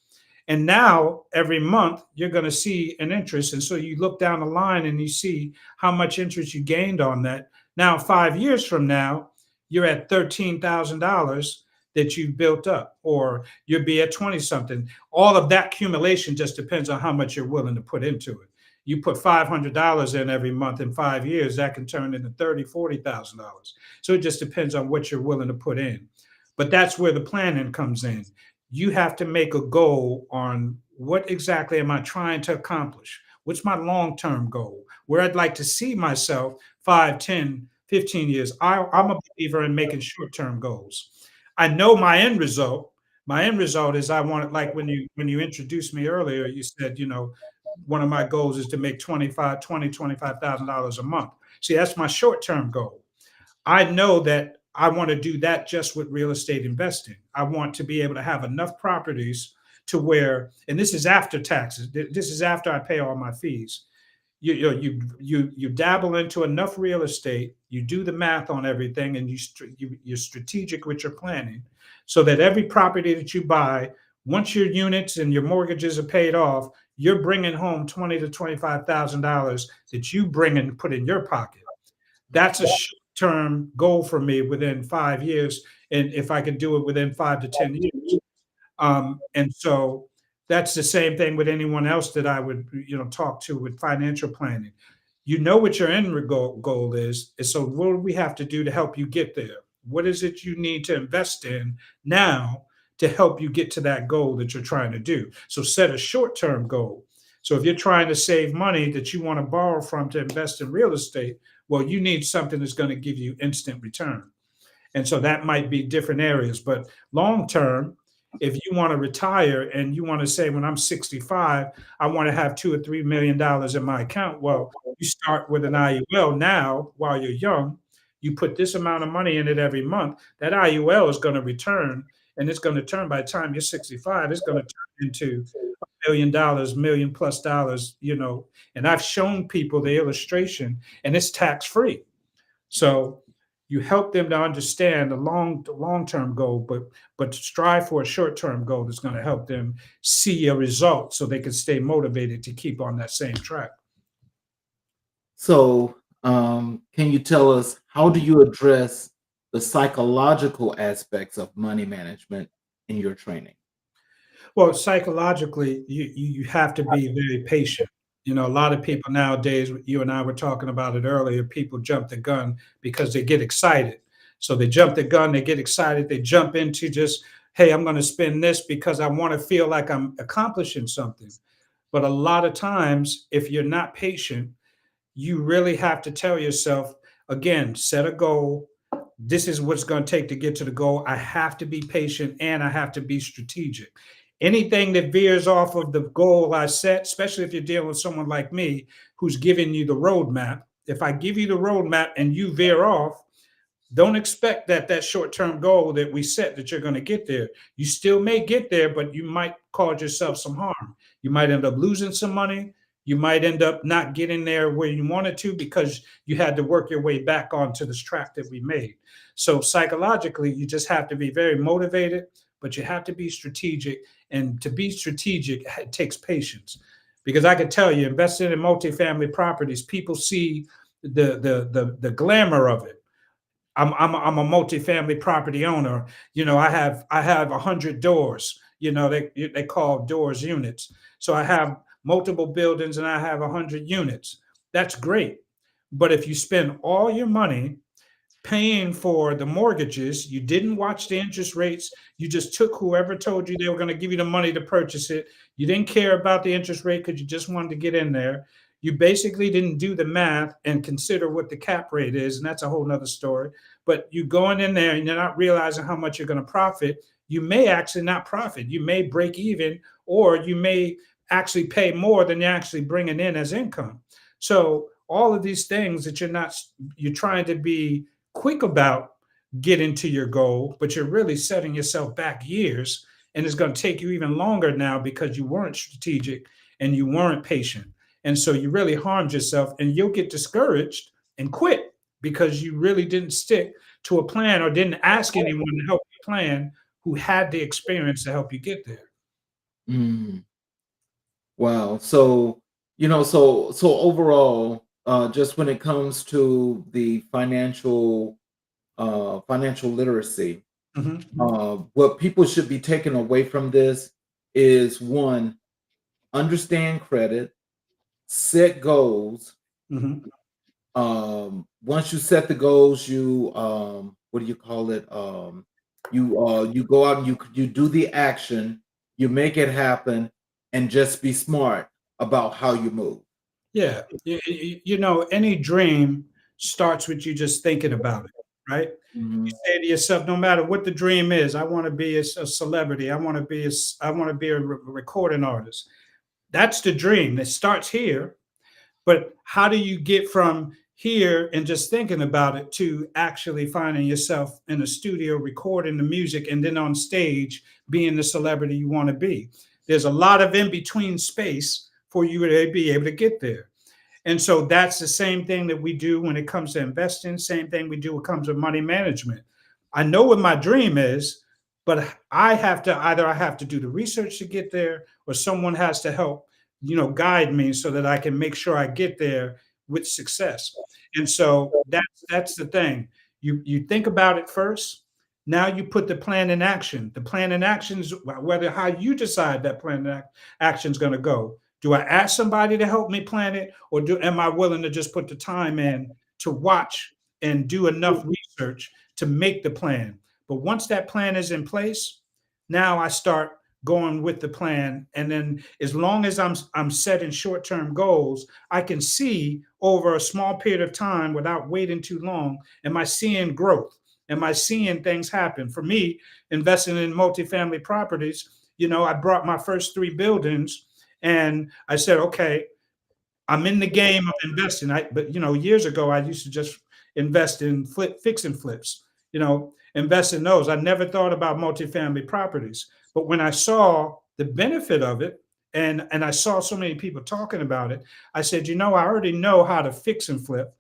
Speaker 3: And now every month you're going to see an interest. And so you look down the line and you see how much interest you gained on that. Now, 5 years from now, you're at $13,000 that you've built up, or you'll be at 20 something. All of that accumulation just depends on how much you're willing to put into it. You put $500 in every month in 5 years, that can turn into $30,000, $40,000. So it just depends on what you're willing to put in. But that's where the planning comes in. You have to make a goal on what exactly am I trying to accomplish? What's my long-term goal? Where I'd like to see myself 5, 10, 15 years. I'm a believer in making short-term goals. I know my end result. My end result is I want it, like when you introduced me earlier, you said, one of my goals is to make $25,000 a month. See, that's my short-term goal. I know that I want to do that just with real estate investing. I want to be able to have enough properties to where, and this is after taxes. This is after I pay all my fees. You dabble into enough real estate. You do the math on everything, and you're strategic with your planning, so that every property that you buy, once your units and your mortgages are paid off, you're bringing home $20,000 to $25,000 that you bring and put in your pocket. That's a short-term goal for me within 5 years, and if I can do it within 5 to 10 years. And so that's the same thing with anyone else that I would, talk to with financial planning. You know what your end goal is. And so what do we have to do to help you get there? What is it you need to invest in now to help you get to that goal that you're trying to do? So set a short-term goal. So if you're trying to save money that you want to borrow from to invest in real estate, well, you need something that's going to give you instant return. And so that might be different areas. But long term, if you want to retire and you want to say, when I'm 65, I want to have $2 or $3 million in my account. Well, you start with an IUL now while you're young. You put this amount of money in it every month. That IUL is going to return, and it's going to turn, by the time you're 65, it's going to turn into $1 million, million plus dollars, And I've shown people the illustration, and it's tax free. So you help them to understand the long-term goal, but strive for a short-term goal that's going to help them see a result so they can stay motivated to keep on that same track.
Speaker 2: So, can you tell us, how do you address the psychological aspects of money management in your training?
Speaker 3: Well, psychologically, you have to be very patient. A lot of people nowadays, you and I were talking about it earlier, people jump the gun because they get excited. So they jump the gun, they get excited, they jump into just, hey, I'm going to spend this because I want to feel like I'm accomplishing something. But a lot of times, if you're not patient, you really have to tell yourself, again, set a goal. This is what's going to take to get to the goal. I have to be patient and I have to be strategic. Anything that veers off of the goal I set, especially if you're dealing with someone like me who's giving you the roadmap, if I give you the roadmap and you veer off, don't expect that short-term goal that we set that you're going to get there. You still may get there, but you might cause yourself some harm. You might end up losing some money. You might end up not getting there where you wanted to because you had to work your way back onto this track that we made. So psychologically, you just have to be very motivated, but you have to be strategic. And to be strategic, it takes patience. Because I can tell you, investing in multifamily properties, people see the glamour of it. I'm a multifamily property owner. I have 100 doors. They call doors units. So I have multiple buildings and I have 100 units. That's great. But if you spend all your money paying for the mortgages, you didn't watch the interest rates, you just took whoever told you they were going to give you the money to purchase it. You didn't care about the interest rate because you just wanted to get in there. You basically didn't do the math and consider what the cap rate is, and that's a whole nother story. But you going in there and you're not realizing how much you're going to profit. You may actually not profit. You may break even, or you may actually pay more than you're actually bringing in as income. So all of these things that you're trying to be quick about getting to your goal, but you're really setting yourself back years. And it's going to take you even longer now because you weren't strategic and you weren't patient. And so you really harmed yourself, and you'll get discouraged and quit because you really didn't stick to a plan or didn't ask anyone to help you plan who had the experience to help you get there.
Speaker 2: Mm. Wow. So overall, just when it comes to the financial literacy,
Speaker 3: Mhm.
Speaker 2: what people should be taking away from this is, one, understand credit, set goals.
Speaker 3: Mhm.
Speaker 2: Once you set the goals, you what do you call it? You go out and you do the action, you make it happen, and just be smart about how you move.
Speaker 3: Yeah. Any dream starts with you just thinking about it, right? You
Speaker 2: Mhm.
Speaker 3: say to yourself, no matter what the dream is, I want to be a celebrity. I want to be a recording artist. That's the dream. It starts here. But how do you get from here and just thinking about it to actually finding yourself in a studio recording the music and then on stage being the celebrity you want to be? There's a lot of in between space for you to be able to get there. And so that's the same thing that we do when it comes to investing, same thing we do when it comes to money management. I know what my dream is, but I have to do the research to get there, or someone has to help, guide me so that I can make sure I get there with success. And so that's the thing. You think about it first. Now you put the plan in action. The plan in action is whether how you decide that plan in action is going to go. Do I ask somebody to help me plan it, or am I willing to just put the time in to watch and do enough research to make the plan? But once that plan is in place, now I start going with the plan, and then as long as I'm setting short-term goals, I can see over a small period of time without waiting too long. Am I seeing growth? Am I seeing things happen? For me, investing in multifamily properties, I brought my first 3 buildings and I said, okay, I'm in the game of investing. But years ago, I used to just invest in fix and flips, invest in those. I never thought about multifamily properties. But when I saw the benefit of it, and I saw so many people talking about it, I said, I already know how to fix and flip.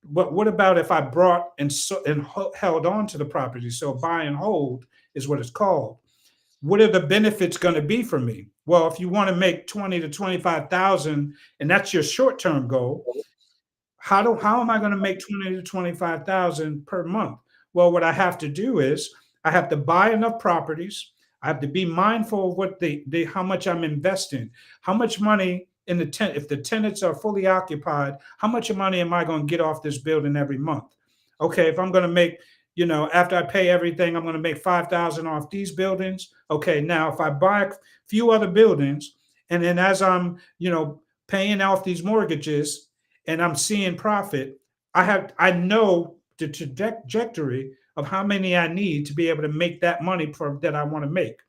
Speaker 3: But what about if I brought and held on to the property? So buy and hold is what it's called. What are the benefits going to be for me? Well, if you want to make 20 to 25,000 and that's your short-term goal, how am I going to make 20 to 25,000 per month? Well, what I have to do is I have to buy enough properties. I have to be mindful of what how much I'm investing, how much money in the tent. If the tenants are fully occupied, how much money am I going to get off this building every month? Okay, if I'm going to make, after I pay everything, I'm going to make 5,000 off these buildings. Okay, now if I buy a few other buildings, and then as I'm, paying off these mortgages, and I'm seeing profit, I know the trajectory of how many I need to be able to make that money that I want to make.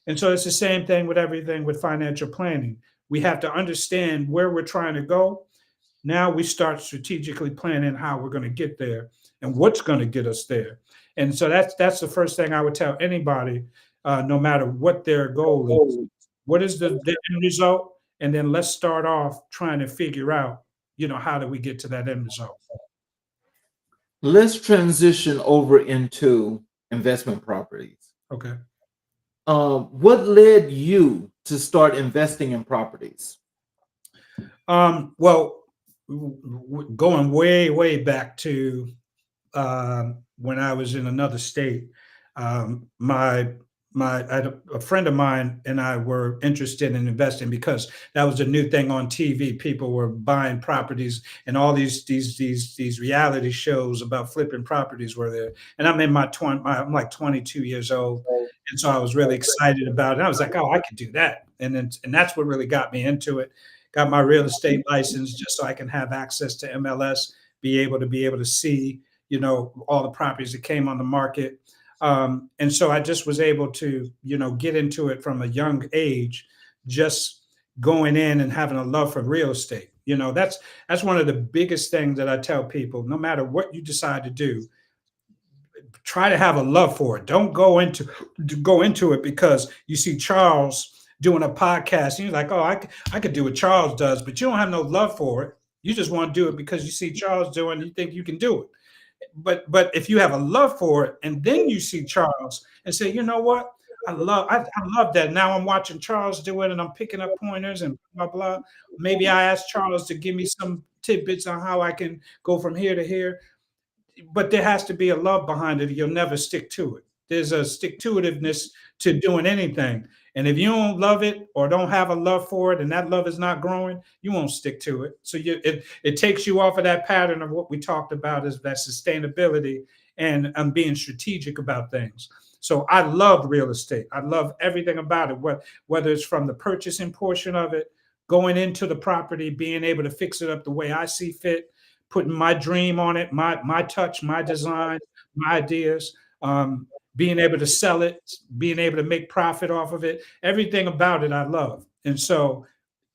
Speaker 3: And so it's the same thing with everything with financial planning. We have to understand where we're trying to go. Now we start strategically planning how we're going to get there and what's going to get us there. And so that's the first thing I would tell anybody, no matter what their goal is. What is the end result? and then let's start off trying to figure out, how do we get to that end result.
Speaker 2: Let's transition over into investment properties.
Speaker 3: Okay.
Speaker 2: What led you to start investing in properties?
Speaker 3: Well, going way, way back to when I was in another state, my I had a friend of mine and I were interested in investing because that was a new thing on TV. People were buying properties, and all these reality shows about flipping properties were there. And I'm in I'm like 22 years old, and so I was really excited about it. And I was like, oh, I could do that, and that's what really got me into it. Got my real estate license just so I can have access to MLS, be able to see, all the properties that came on the market. And so I just was able to, get into it from a young age, just going in and having a love for real estate. That's one of the biggest things that I tell people. No matter what you decide to do, try to have a love for it. Don't go into it because you see Charles doing a podcast and you're like, oh, I could do what Charles does, but you don't have no love for it. You just want to do it because you see Charles doing, you think you can do it. But if you have a love for it and then you see Charles and say, you know what, I love that. Now I'm watching Charles do it and I'm picking up pointers and blah blah. Maybe I ask Charles to give me some tidbits on how I can go from here to here, but there has to be a love behind it. You'll never stick to it. There's a stick to itiveness to doing anything. And if you don't love it or don't have a love for it and that love is not growing, you won't stick to it. So it takes you off of that pattern of what we talked about, is that sustainability and being strategic about things. So I love real estate. I love everything about it, whether it's from the purchasing portion of it, going into the property, being able to fix it up the way I see fit, putting my dream on it, my touch, my design, my ideas, being able to sell it, being able to make profit off of it. Everything about it I love. And so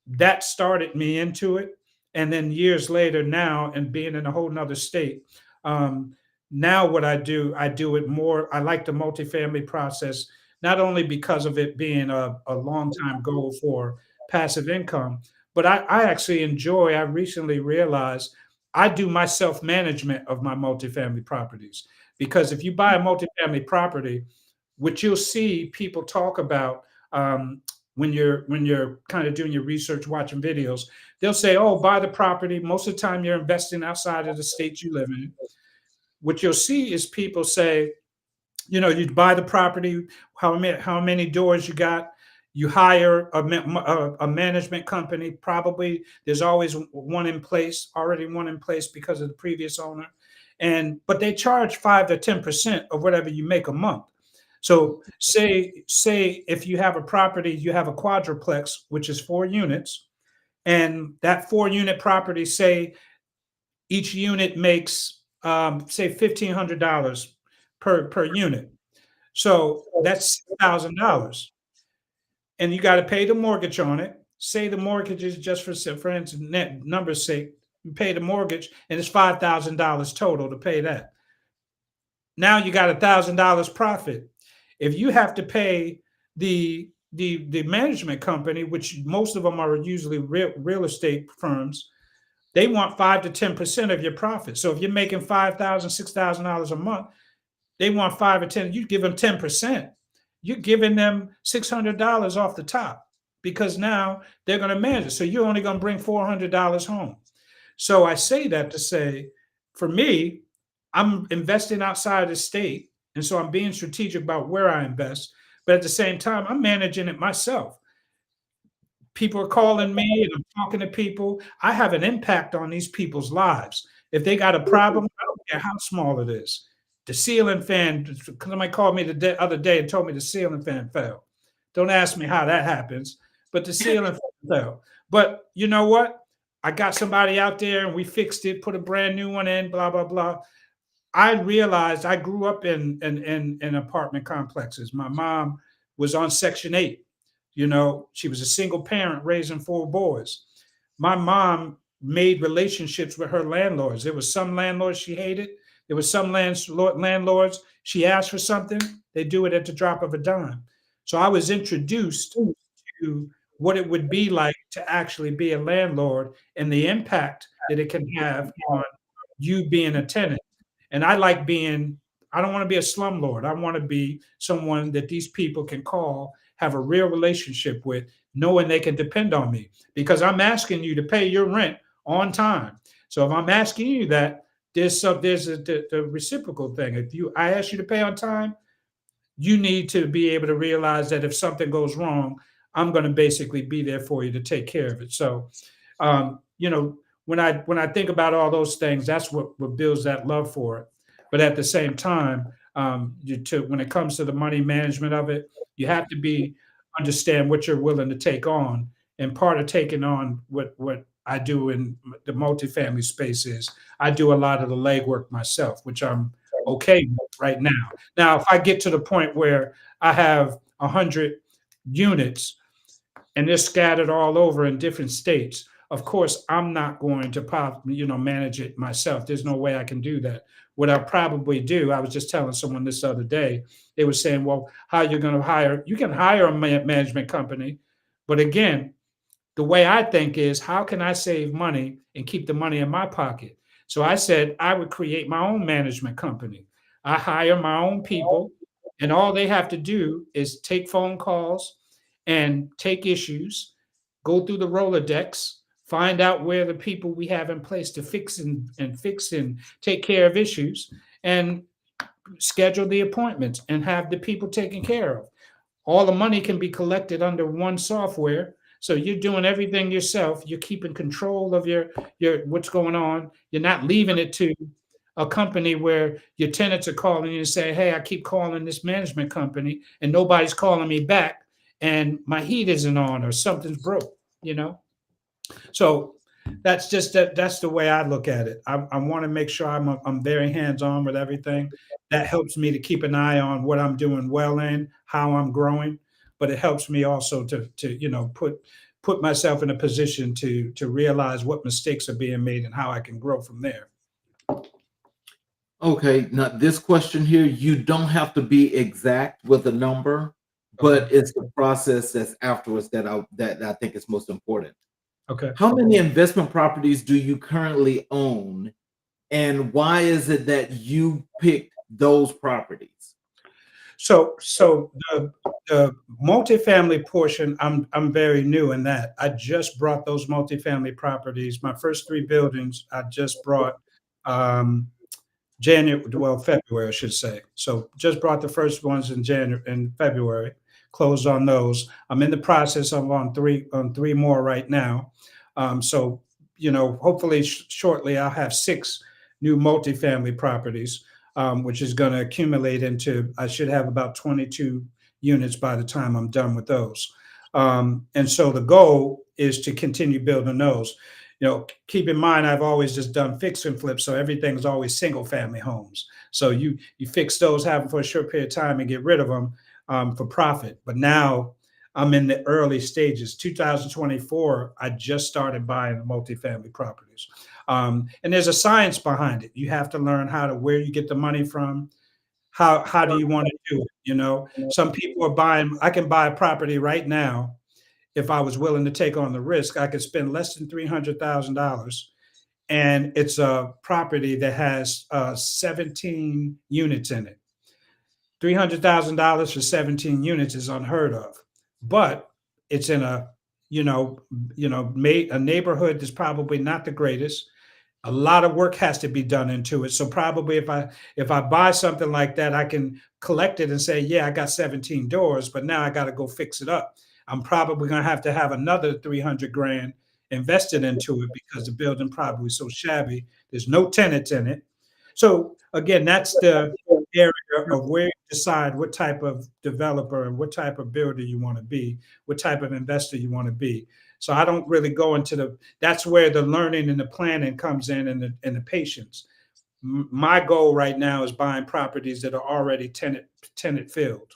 Speaker 3: that started me into it. And then years later now, and being in a whole nother state, now what I do it more. I like the multifamily process, not only because of it being a long time goal for passive income, but I actually enjoy, I recently realized I do my self-management of my multifamily properties. Because if you buy a multifamily property, what you'll see people talk about, when you're kind of doing your research, watching videos, they'll say, "Oh, buy the property." Most of the time, you're investing outside of the state you live in. What you'll see is people say, you buy the property, how many doors you got. You hire a management company. Probably there's always already one in place because of the previous owner, but they charge 5 to 10% of whatever you make a month. So say if you have a property, you have a quadruplex, which is 4 units, and that 4 unit property, say each unit makes say $1,500 per unit. So that's $6,000, and you got to pay the mortgage on it. Say the mortgage is, just for instance, net numbers sake, you pay the mortgage, and it's $5,000 total to pay that. Now you got $1,000 profit. If you have to pay the management company, which most of them are usually real estate firms, they want 5 to 10% of your profit. So if you're making $5,000, $6,000 a month, they want 5 or 10. You give them 10%. You're giving them $600 off the top, because now they're going to manage it. So you're only going to bring $400 home. So I say that to say, for me, I'm investing outside the state. And so I'm being strategic about where I invest. But at the same time, I'm managing it myself. People are calling me and I'm talking to people. I have an impact on these people's lives. If they got a problem, I don't care how small it is. The ceiling fan, somebody called me the other day and told me the ceiling fan fell. Don't ask me how that happens, but the ceiling fan fell. But you know what? I got somebody out there and we fixed it, put a brand new one in, blah, blah, blah. I realized I grew up in apartment complexes. My mom was on Section 8. She was a single parent raising 4 boys. My mom made relationships with her landlords. There was some landlords she hated. There was some landlords, she asked for something, they do it at the drop of a dime. So I was introduced to what it would be like to actually be a landlord and the impact that it can have on you being a tenant. And I don't want to be a slumlord. I want to be someone that these people can call, have a real relationship with, knowing they can depend on me because I'm asking you to pay your rent on time. So if I'm asking you that, the reciprocal thing. If I ask you to pay on time, you need to be able to realize that if something goes wrong, I'm going to basically be there for you to take care of it. So, you know, when I think about all those things, that's what builds that love for it. But at the same time, when it comes to the money management of it, you have to understand what you're willing to take on. And part of taking on what I do in the multifamily space is I do a lot of the legwork myself, which I'm okay with right now. Now, if I get to the point where I have 100 units and they're scattered all over in different states, of course, I'm not going to manage it myself. There's no way I can do that. What I'll probably do, I was just telling someone this other day, they were saying, well, how are you going to hire? You can hire a management company, but again, the way I think is how can I save money and keep the money in my pocket? So I said I would create my own management company. I hire my own people, and all they have to do is take phone calls and take issues, go through the Rolodex, find out where the people we have in place to fix and take care of issues, and schedule the appointments and have the people taken care of. All the money can be collected under one software. So you're doing everything yourself. You're keeping control of your what's going on. You're not leaving it to a company where your tenants are calling you and say, "Hey, I keep calling this management company and nobody's calling me back, and my heat isn't on or something's broke." You know. So that's the way I look at it. I want to make sure I'm very hands on with everything. That helps me to keep an eye on what I'm doing well in, how I'm growing, but it helps me also to put myself in a position to realize what mistakes are being made and how I can grow from there.
Speaker 2: Okay, now this question here, you don't have to be exact with a number, but
Speaker 3: Okay.
Speaker 2: it's the process that's afterwards that I think is most important.
Speaker 3: Okay.
Speaker 2: How many investment properties do you currently own, and why is it that you picked those properties?
Speaker 3: So the multifamily portion, I'm very new in that. I just brought those multifamily properties. My first three buildings, I just brought February, I should say. So just brought the first ones in February, closed on those. I'm in the process of on three more right now. So hopefully shortly I'll have six new multifamily properties, which is going to accumulate into I should have about 22 units by the time I'm done with those. And so the goal is to continue building those. Keep in mind, I've always just done fix and flip, so everything's always single family homes. So you fix those, have them for a short period of time, and get rid of them for profit. But now I'm in the early stages. 2024, I just started buying multifamily properties, and there's a science behind it. You have to learn where you get the money from. How do you want to do it? Some people are buying. I can buy a property right now if I was willing to take on the risk. I could spend less than $300,000, and it's a property that has 17 units in it. $300,000 for 17 units is unheard of, but it's in a a neighborhood that's probably not the greatest. A lot of work has to be done into it. So probably if I buy something like that, I can collect it and say, yeah, I got 17 doors, but now I got to go fix it up. I'm probably going to have another 300 grand invested into it because the building probably so shabby. There's no tenants in it. So again, that's the area of where you decide what type of developer and what type of builder you want to be, what type of investor you want to be. So I don't really go into that's where the learning and the planning comes in, and the patience. My goal right now is buying properties that are already tenant filled,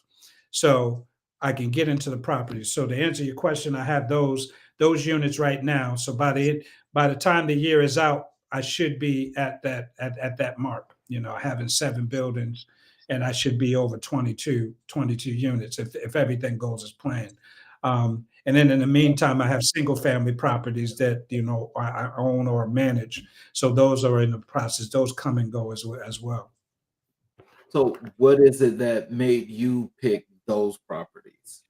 Speaker 3: so I can get into the properties. So to answer your question, I have those units right now. So by the time the year is out, I should be at that mark. Having 7 buildings, and I should be over 22 units if everything goes as planned. And then in the meantime, I have single family properties that, I own or manage. So those are in the process. Those come and go as well.
Speaker 2: So what is it that made you pick those properties?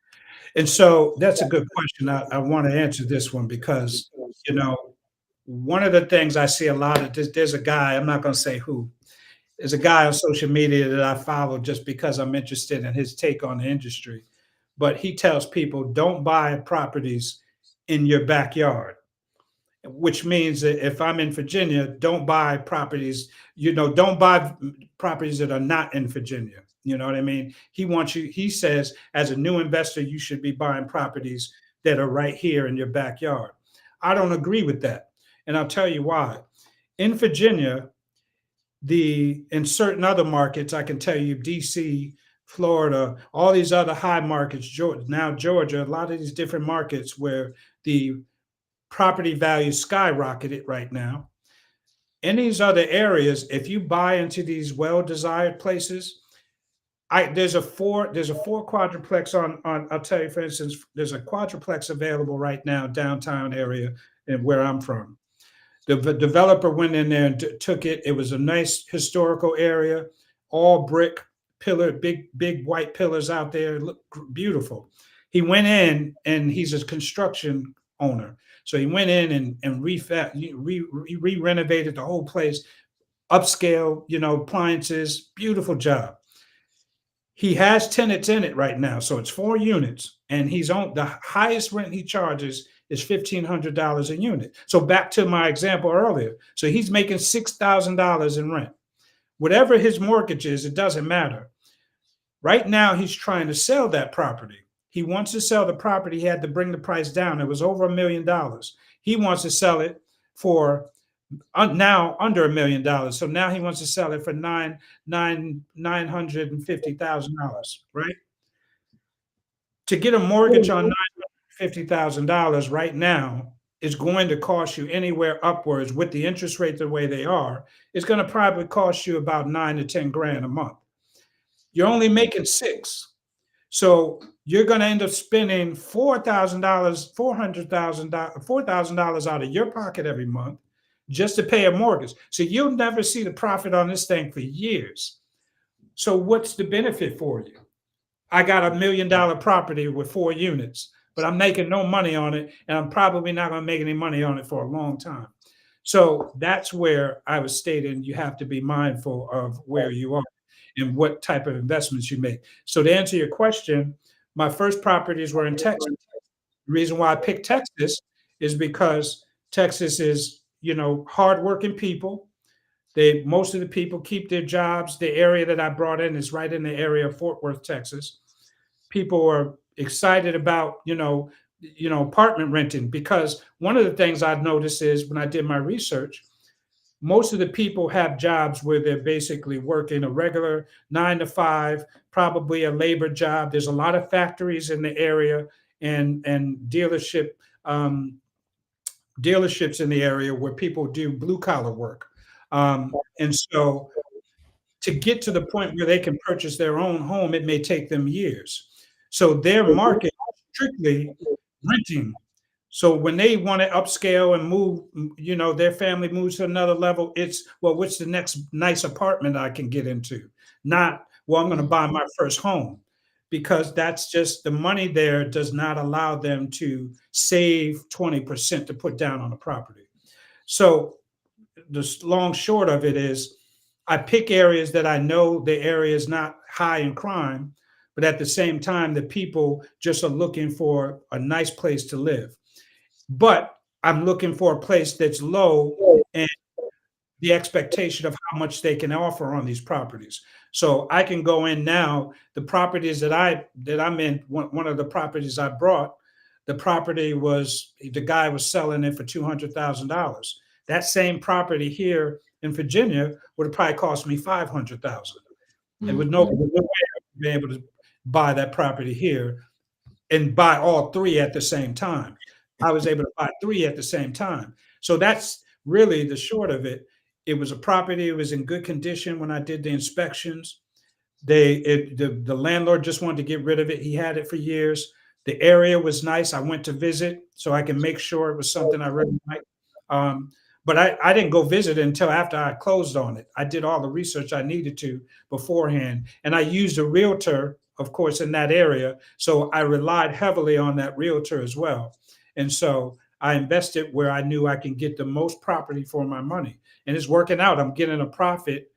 Speaker 3: And so that's a good question. I want to answer this one because, one of the things I see a lot of there's a guy, I'm not going to say who, there's a guy on social media that I follow just because I'm interested in his take on the industry. But he tells people don't buy properties in your backyard, which means that if I'm in Virginia, don't buy properties, don't buy properties that are not in Virginia. You know what I mean? He says, as a new investor, you should be buying properties that are right here in your backyard. I don't agree with that. And I'll tell you why. In Virginia, in certain other markets, I can tell you, DC, Florida, all these other high markets, Georgia, a lot of these different markets where the property values skyrocketed right now. In these other areas, if you buy into these well-desired places, there's a four quadruplex on I'll tell you, for instance, there's a quadruplex available right now downtown area and where I'm from. The developer went in there and took it. It was a nice historical area, all brick, big white pillars out there, look beautiful. He went in and he's a construction owner. So he went in and re-renovated the whole place, upscale, appliances, beautiful job. He has tenants in it right now. So it's 4 units and he's on the highest rent he charges is $1,500 a unit. So back to my example earlier. So he's making $6,000 in rent. Whatever his mortgage is, it doesn't matter. Right now, he's trying to sell that property. He wants to sell the property. He had to bring the price down. It was over $1 million. He wants to sell it for now under $1 million. So now he wants to sell it for $950,000, right? To get a mortgage on $950,000 right now is going to cost you anywhere upwards with the interest rate the way they are. It's going to probably cost you about 9 to 10 grand a month. You're only making 6. So you're going to end up spending $4,000 out of your pocket every month just to pay a mortgage. So you'll never see the profit on this thing for years. So what's the benefit for you? I got $1 million property with 4 units, but I'm making no money on it, and I'm probably not going to make any money on it for a long time. So that's where I was stating you have to be mindful of where you are and what type of investments you make. So to answer your question, my first properties were in Texas. The reason why I picked Texas is because Texas is, hardworking people. Most of the people keep their jobs. The area that I brought in is right in the area of Fort Worth, Texas. People are excited about, apartment renting, because one of the things I've noticed is when I did my research, most of the people have jobs where they're basically working a regular 9 to 5, probably a labor job. There's a lot of factories in the area and dealerships in the area where people do blue collar work. And so to get to the point where they can purchase their own home, it may take them years. So their market is strictly renting. So when they want to upscale and move, their family moves to another level, it's, well, what's the next nice apartment I can get into? Not, well, I'm going to buy my first home, because that's just the money there does not allow them to save 20% to put down on a property. So the long short of it is I pick areas that I know the area is not high in crime, but at the same time, the people just are looking for a nice place to live. But I'm looking for a place that's low and the expectation of how much they can offer on these properties. So I can go in now, the properties that I'm in, one of the properties I brought, the guy was selling it for $200,000. That same property here in Virginia would have probably cost me $500,000. And with no way I would be able to buy that property here and buy all 3 at the same time. I was able to buy 3 at the same time. So that's really the short of it. It was a property. It was in good condition when I did the inspections. The landlord just wanted to get rid of it. He had it for years. The area was nice. I went to visit so I can make sure it was something I really liked. Um, but I didn't go visit it until after I closed on it. I did all the research I needed to beforehand. And I used a realtor, of course, in that area. So I relied heavily on that realtor as well. And so I invested where I knew I can get the most property for my money. And it's working out. I'm getting a profit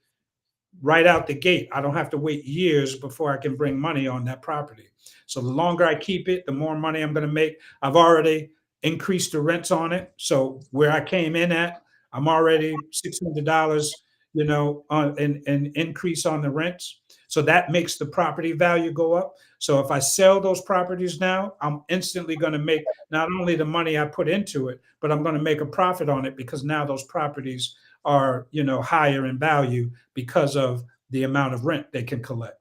Speaker 3: right out the gate. I don't have to wait years before I can bring money on that property. So the longer I keep it, the more money I'm going to make. I've already increased the rents on it. So where I came in at, I'm already $600, an increase on the rents. So that makes the property value go up. So if I sell those properties now, I'm instantly going to make not only the money I put into it, but I'm going to make a profit on it because now those properties are, higher in value because of the amount of rent they can collect.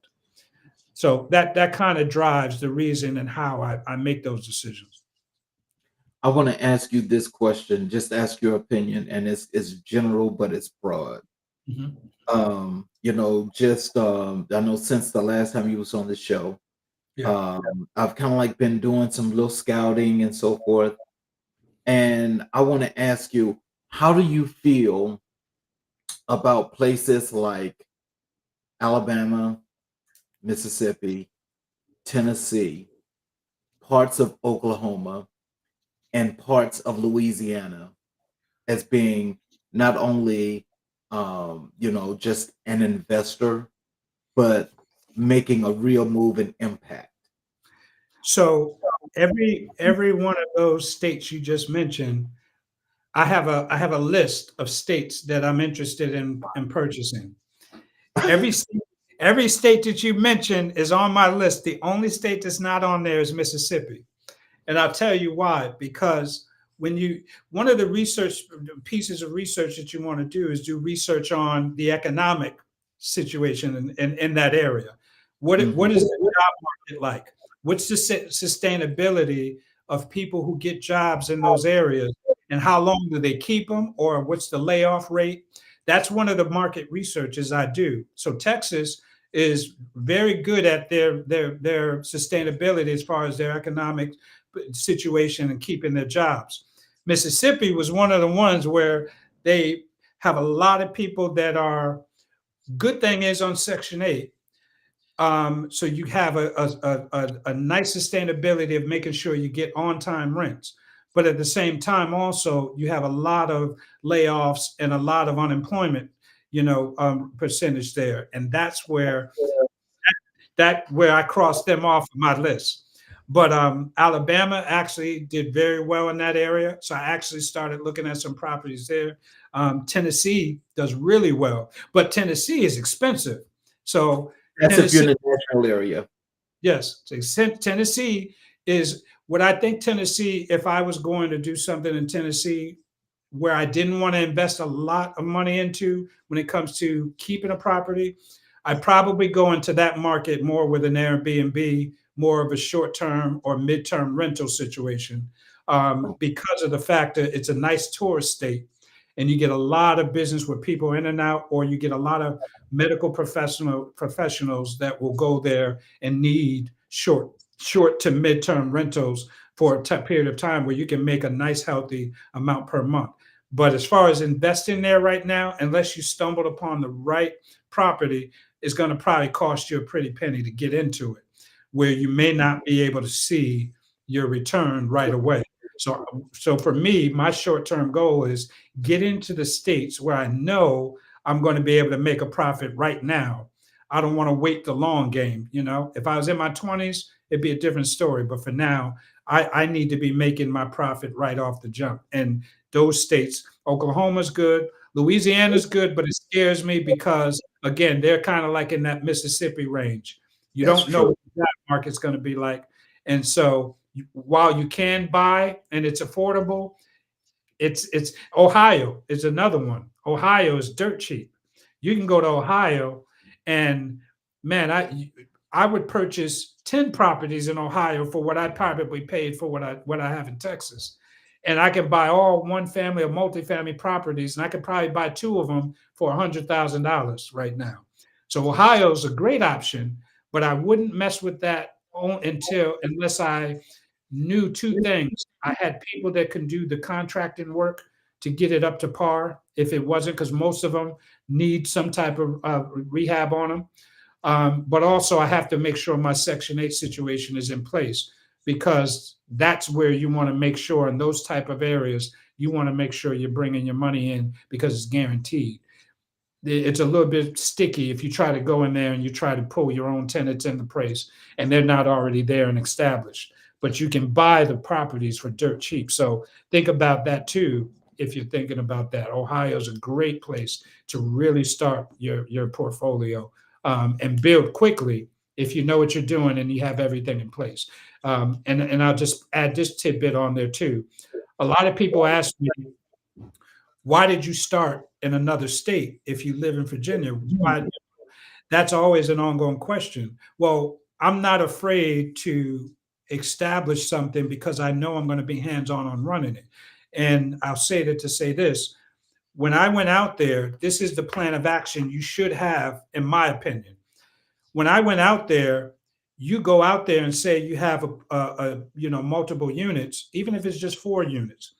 Speaker 3: So that kind of drives the reason and how I make those decisions.
Speaker 2: I want to ask you this question, just ask your opinion, and it's general, but it's broad.
Speaker 3: Mhm.
Speaker 2: I know since the last time you was on the show,
Speaker 3: Yeah.
Speaker 2: I've kind of like been doing some little scouting and so forth. And I want to ask you, how do you feel about places like Alabama, Mississippi, Tennessee, parts of Oklahoma, and parts of Louisiana as being not only just an investor, but making a real move and impact?
Speaker 3: So every one of those states you just mentioned, I have a list of states that I'm interested in purchasing. Every state, every state that you mentioned is on my list. The only state that's not on there is Mississippi. And I'll tell you why. Because one of the research pieces of research that you want to do is do research on the economic situation in that area. What is the job market like? What's the sustainability of people who get jobs in those areas? And how long do they keep them? Or what's the layoff rate? That's one of the market researches I do. So Texas is very good at their sustainability as far as their economic situation and keeping their jobs. Mississippi was one of the ones where they have a lot of people that are good thing is on Section 8. So you have a nice sustainability of making sure you get on time rents. But at the same time, also, you have a lot of layoffs and a lot of unemployment, percentage there. And that's where I crossed them off my list. But Alabama actually did very well in that area. So I actually started looking at some properties there. Tennessee does really well, but Tennessee is expensive. So
Speaker 2: That's if you're
Speaker 3: Tennessee,
Speaker 2: in the national area.
Speaker 3: yes, so Tennessee is what I think Tennessee, if I was going to do something in Tennessee where I didn't want to invest a lot of money into when it comes to keeping a property, I'd probably go into that market more with an Airbnb, more of a short term or mid-term rental situation, because of the fact that it's a nice tourist state and you get a lot of business with people in and out, or you get a lot of medical professionals that will go there and need short to mid-term rentals for a period of time where you can make a nice healthy amount per month. But as far as investing there right now, unless you stumbled upon the right property, it's going to probably cost you a pretty penny to get into it, where you may not be able to see your return right away. So for me, my short-term goal is get into the states where I know I'm going to be able to make a profit right now. I don't want to wait the long game. If I was in my 20s, it'd be a different story. But for now, I need to be making my profit right off the jump. And those states, Oklahoma's good, Louisiana's good, but it scares me because again, they're kind of like in that Mississippi range. You
Speaker 2: That's
Speaker 3: don't know
Speaker 2: true.
Speaker 3: what that market's going to be like. And so while you can buy and it's affordable, it's Ohio is another one. Ohio is dirt cheap. You can go to Ohio and man, I would purchase 10 properties in Ohio for what I probably paid for what I have in Texas. And I can buy all one family or multifamily properties, and I could probably buy two of them for $100,000 right now. So Ohio is a great option, but I wouldn't mess with that unless I knew two things. I had people that can do the contracting work to get it up to par if it wasn't, because most of them need some type of rehab on them. But also, I have to make sure my Section 8 situation is in place, because that's where you want to make sure in those type of areas, you want to make sure you're bringing your money in because it's guaranteed. It's a little bit sticky if you try to go in there and you try to pull your own tenants in the place and they're not already there and established. But you can buy the properties for dirt cheap. So think about that too if you're thinking about that. Ohio's a great place to really start your portfolio and build quickly if you know what you're doing and you have everything in place. And I'll just add this tidbit on there too. A lot of people ask me, why did you start in another state if you live in Virginia? Why? That's always an ongoing question. Well, I'm not afraid to establish something because I know I'm going to be hands-on on running it. And I'll say that to say this. When I went out there, this is the plan of action you should have, in my opinion. When I went out there, you go out there and say you have multiple units, even if it's just 4 units.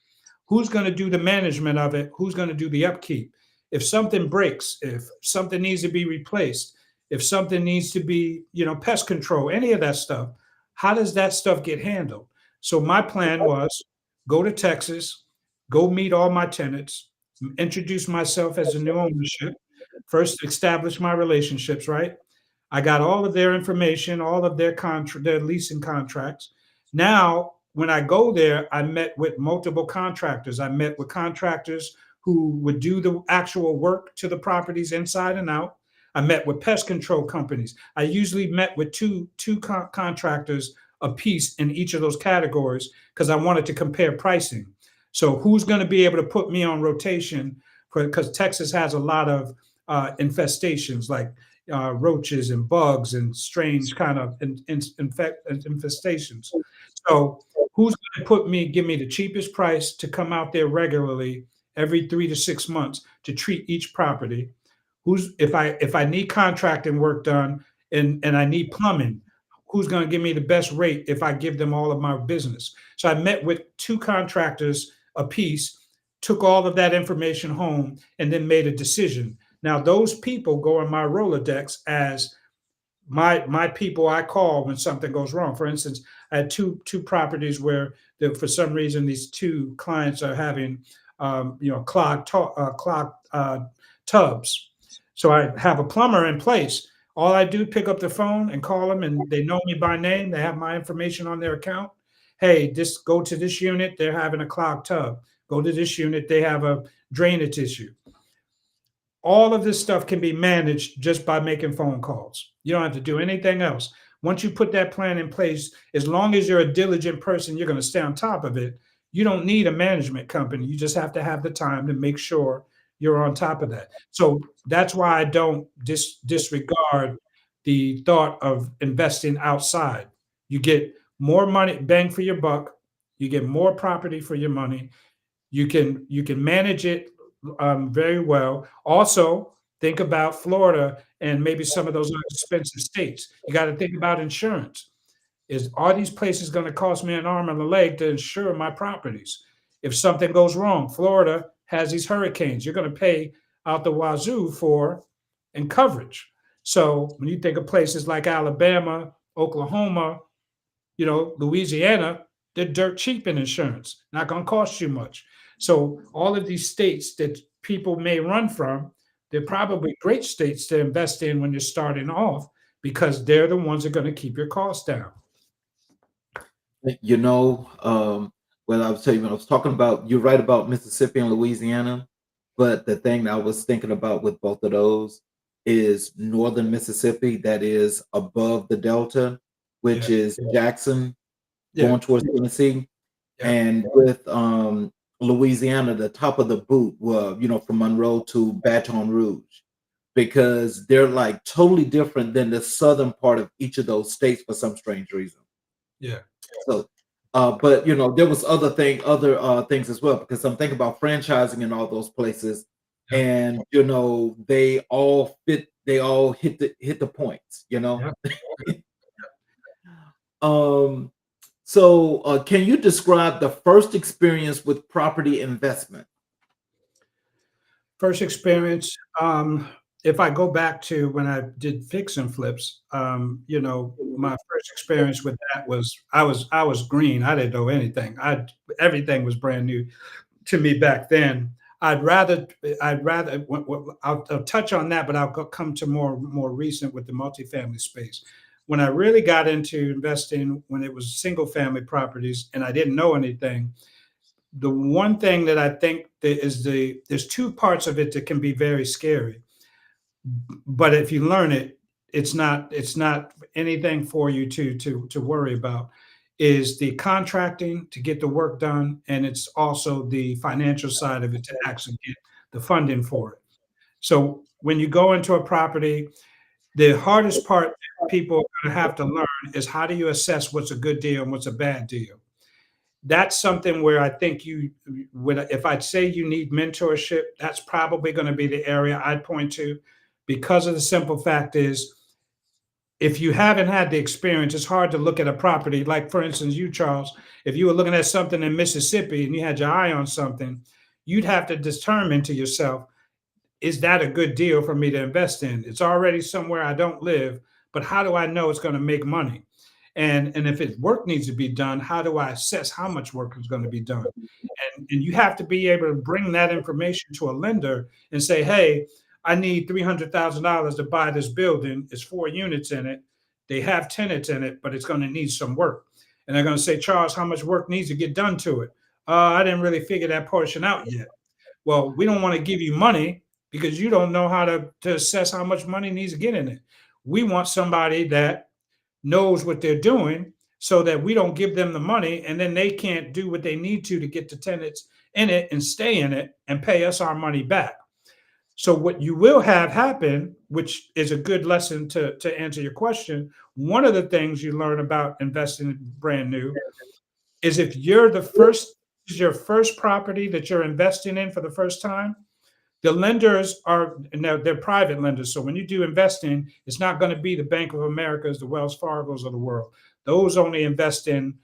Speaker 3: Who's going to do the management of it? Who's going to do the upkeep? If something breaks, if something needs to be replaced, if something needs to be, pest control, any of that stuff, how does that stuff get handled? So my plan was go to Texas, go meet all my tenants, introduce myself as a new ownership, first establish my relationships, right? I got all of their information, all of their leasing contracts. Now, when I go there, I met with multiple contractors. I met with contractors who would do the actual work to the properties inside and out. I met with pest control companies. I usually met with two contractors a piece in each of those categories because I wanted to compare pricing. So who's going to be able to put me on rotation? Because Texas has a lot of infestations like roaches and bugs and strange kind of infestations. So who's going to give me the cheapest price to come out there regularly every 3 to 6 months to treat each property? If I need contracting work done and I need plumbing, who's going to give me the best rate if I give them all of my business? So I met with 2 contractors a piece, took all of that information home, and then made a decision. Now those people go in my Rolodex as my people I call when something goes wrong. For instance, I had two properties where for some reason these 2 clients are having clogged tubs. So I have a plumber in place. All I do, pick up the phone and call them, and they know me by name. They have my information on their account. Hey, go to this unit. They're having a clogged tub. Go to this unit. They have a drainage issue. All of this stuff can be managed just by making phone calls. You don't have to do anything else. Once you put that plan in place, as long as you're a diligent person, you're going to stay on top of it. You don't need a management company. You just have to have the time to make sure you're on top of that. So that's why I don't disregard the thought of investing outside. You get more money, bang for your buck. You get more property for your money. You can manage it very well. Also, think about Florida and maybe some of those other expensive states. You got to think about insurance. Are these places going to cost me an arm and a leg to insure my properties? If something goes wrong, Florida has these hurricanes. You're going to pay out the wazoo for and coverage. So when you think of places like Alabama, Oklahoma, Louisiana, they're dirt cheap in insurance, not going to cost you much. So all of these states that people may run from, they're probably great states to invest in when you're starting off because they're the ones that are going to keep your costs down.
Speaker 2: Well, I was telling you when I was talking about, you're right about Mississippi and Louisiana, but the thing I was thinking about with both of those is northern Mississippi, that is above the Delta, which is Jackson, going towards Tennessee, and with Louisiana, the top of the boot, from Monroe to Baton Rouge, because they're like totally different than the southern part of each of those states for some strange reason.
Speaker 3: Yeah.
Speaker 2: So, but there was other things as well, because I'm thinking about franchising in all those places, and they all fit, they all hit the points. So, can you describe the first experience with property investment?
Speaker 3: First experience, if I go back to when I did fix and flips, my first experience with that was I was green. I didn't know anything. I Everything was brand new to me back then. I'd rather I'll touch on that, but come to more recent with the multifamily space. When I really got into investing, when it was single family properties and I didn't know anything, the one thing that I think that is there's two parts of it that can be very scary. But if you learn it, it's not anything for you to worry about. Is the contracting to get the work done, and it's also the financial side of it to actually get the funding for it. So when you go into a property, the hardest part that people are going to have to learn is how do you assess what's a good deal and what's a bad deal. That's something where I think you would, if I'd say you need mentorship, that's probably going to be the area I'd point to, because of the simple fact is, if you haven't had the experience, it's hard to look at a property. Like, for instance, you, Charles, if you were looking at something in Mississippi and you had your eye on something, you'd have to determine to yourself, is that a good deal for me to invest in? It's already somewhere I don't live, but how do I know it's going to make money? And if it work needs to be done, how do I assess how much work is going to be done? And you have to be able to bring that information to a lender and say, hey, I need $300,000 to buy this building. It's 4 units in it. They have tenants in it, but it's going to need some work. And they're going to say, Charles, how much work needs to get done to it? I didn't really figure that portion out yet. Well, we don't want to give you money because you don't know how to assess how much money needs to get in it. We want somebody that knows what they're doing so that we don't give them the money and then they can't do what they need to get the tenants in it and stay in it and pay us our money back. So what you will have happen, which is a good lesson to answer your question, one of the things you learn about investing brand new is if you're the first, is your first property that you're investing in for the first time, the lenders are now they're private lenders. So when you do investing, it's not going to be the Bank of America's, the Wells Fargo's of the world. Those only invest in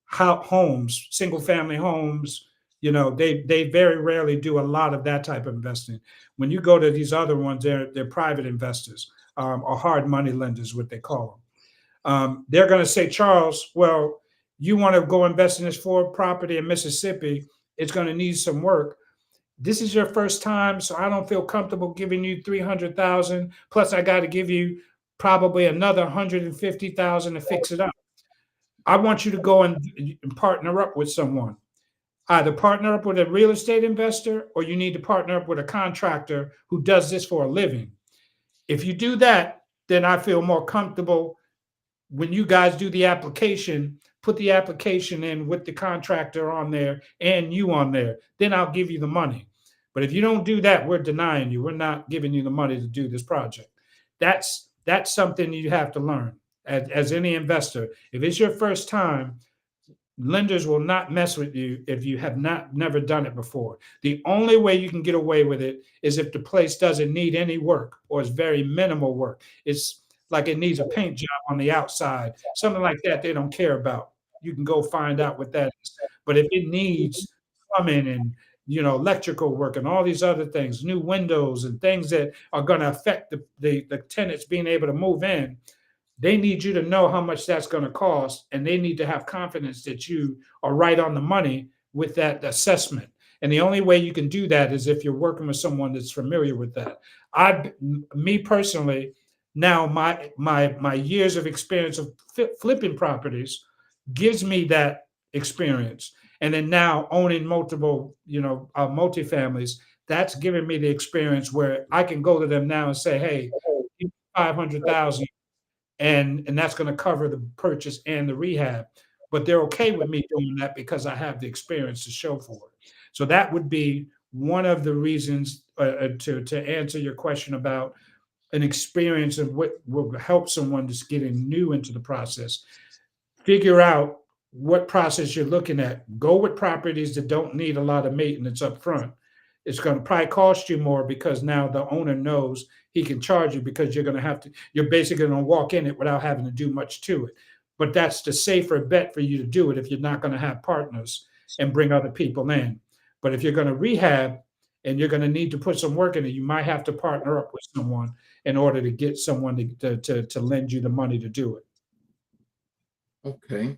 Speaker 3: homes, single family homes. They very rarely do a lot of that type of investing. When you go to these other ones, they're private investors, or hard money lenders, what they call them. They're going to say, Charles, well, you want to go invest in this Ford property in Mississippi? It's going to need some work. This is your first time, so I don't feel comfortable giving you 300,000. Plus, I got to give you probably another 150,000 to fix it up. I want you to go and partner up with someone. Either partner up with a real estate investor, or you need to partner up with a contractor who does this for a living. If you do that, then I feel more comfortable when you guys do the application. Put the application in with the contractor on there and you on there. Then I'll give you the money. But if you don't do that, we're denying you. We're not giving you the money to do this project. That's something you have to learn as any investor. If it's your first time, lenders will not mess with you if you have never done it before. The only way you can get away with it is if the place doesn't need any work or it's very minimal work. It's like it needs a paint job on the outside, something like that they don't care about. You can go find out what that is. But if it needs plumbing and electrical work and all these other things, new windows and things that are going to affect the tenants being able to move in, they need you to know how much that's going to cost, and they need to have confidence that you are right on the money with that assessment. And the only way you can do that is if you're working with someone that's familiar with that. Me personally, now my years of experience of flipping properties gives me that experience, and then now owning multiple, multifamilies, that's giving me the experience where I can go to them now and say, hey, 500,000 and that's going to cover the purchase and the rehab. But they're okay with me doing that because I have the experience to show for it. So that would be one of the reasons to answer your question about an experience of what will help someone that's getting new into the process. Figure out what process you're looking at. Go with properties that don't need a lot of maintenance up front. It's going to probably cost you more because now the owner knows he can charge you because you're basically going to walk in it without having to do much to it. but that's the safer bet for you to do it if you're not going to have partners and bring other people in. But if you're going to rehab and you're going to need to put some work in it, you might have to partner up with someone in order to get someone to lend you the money to do it.
Speaker 2: Okay.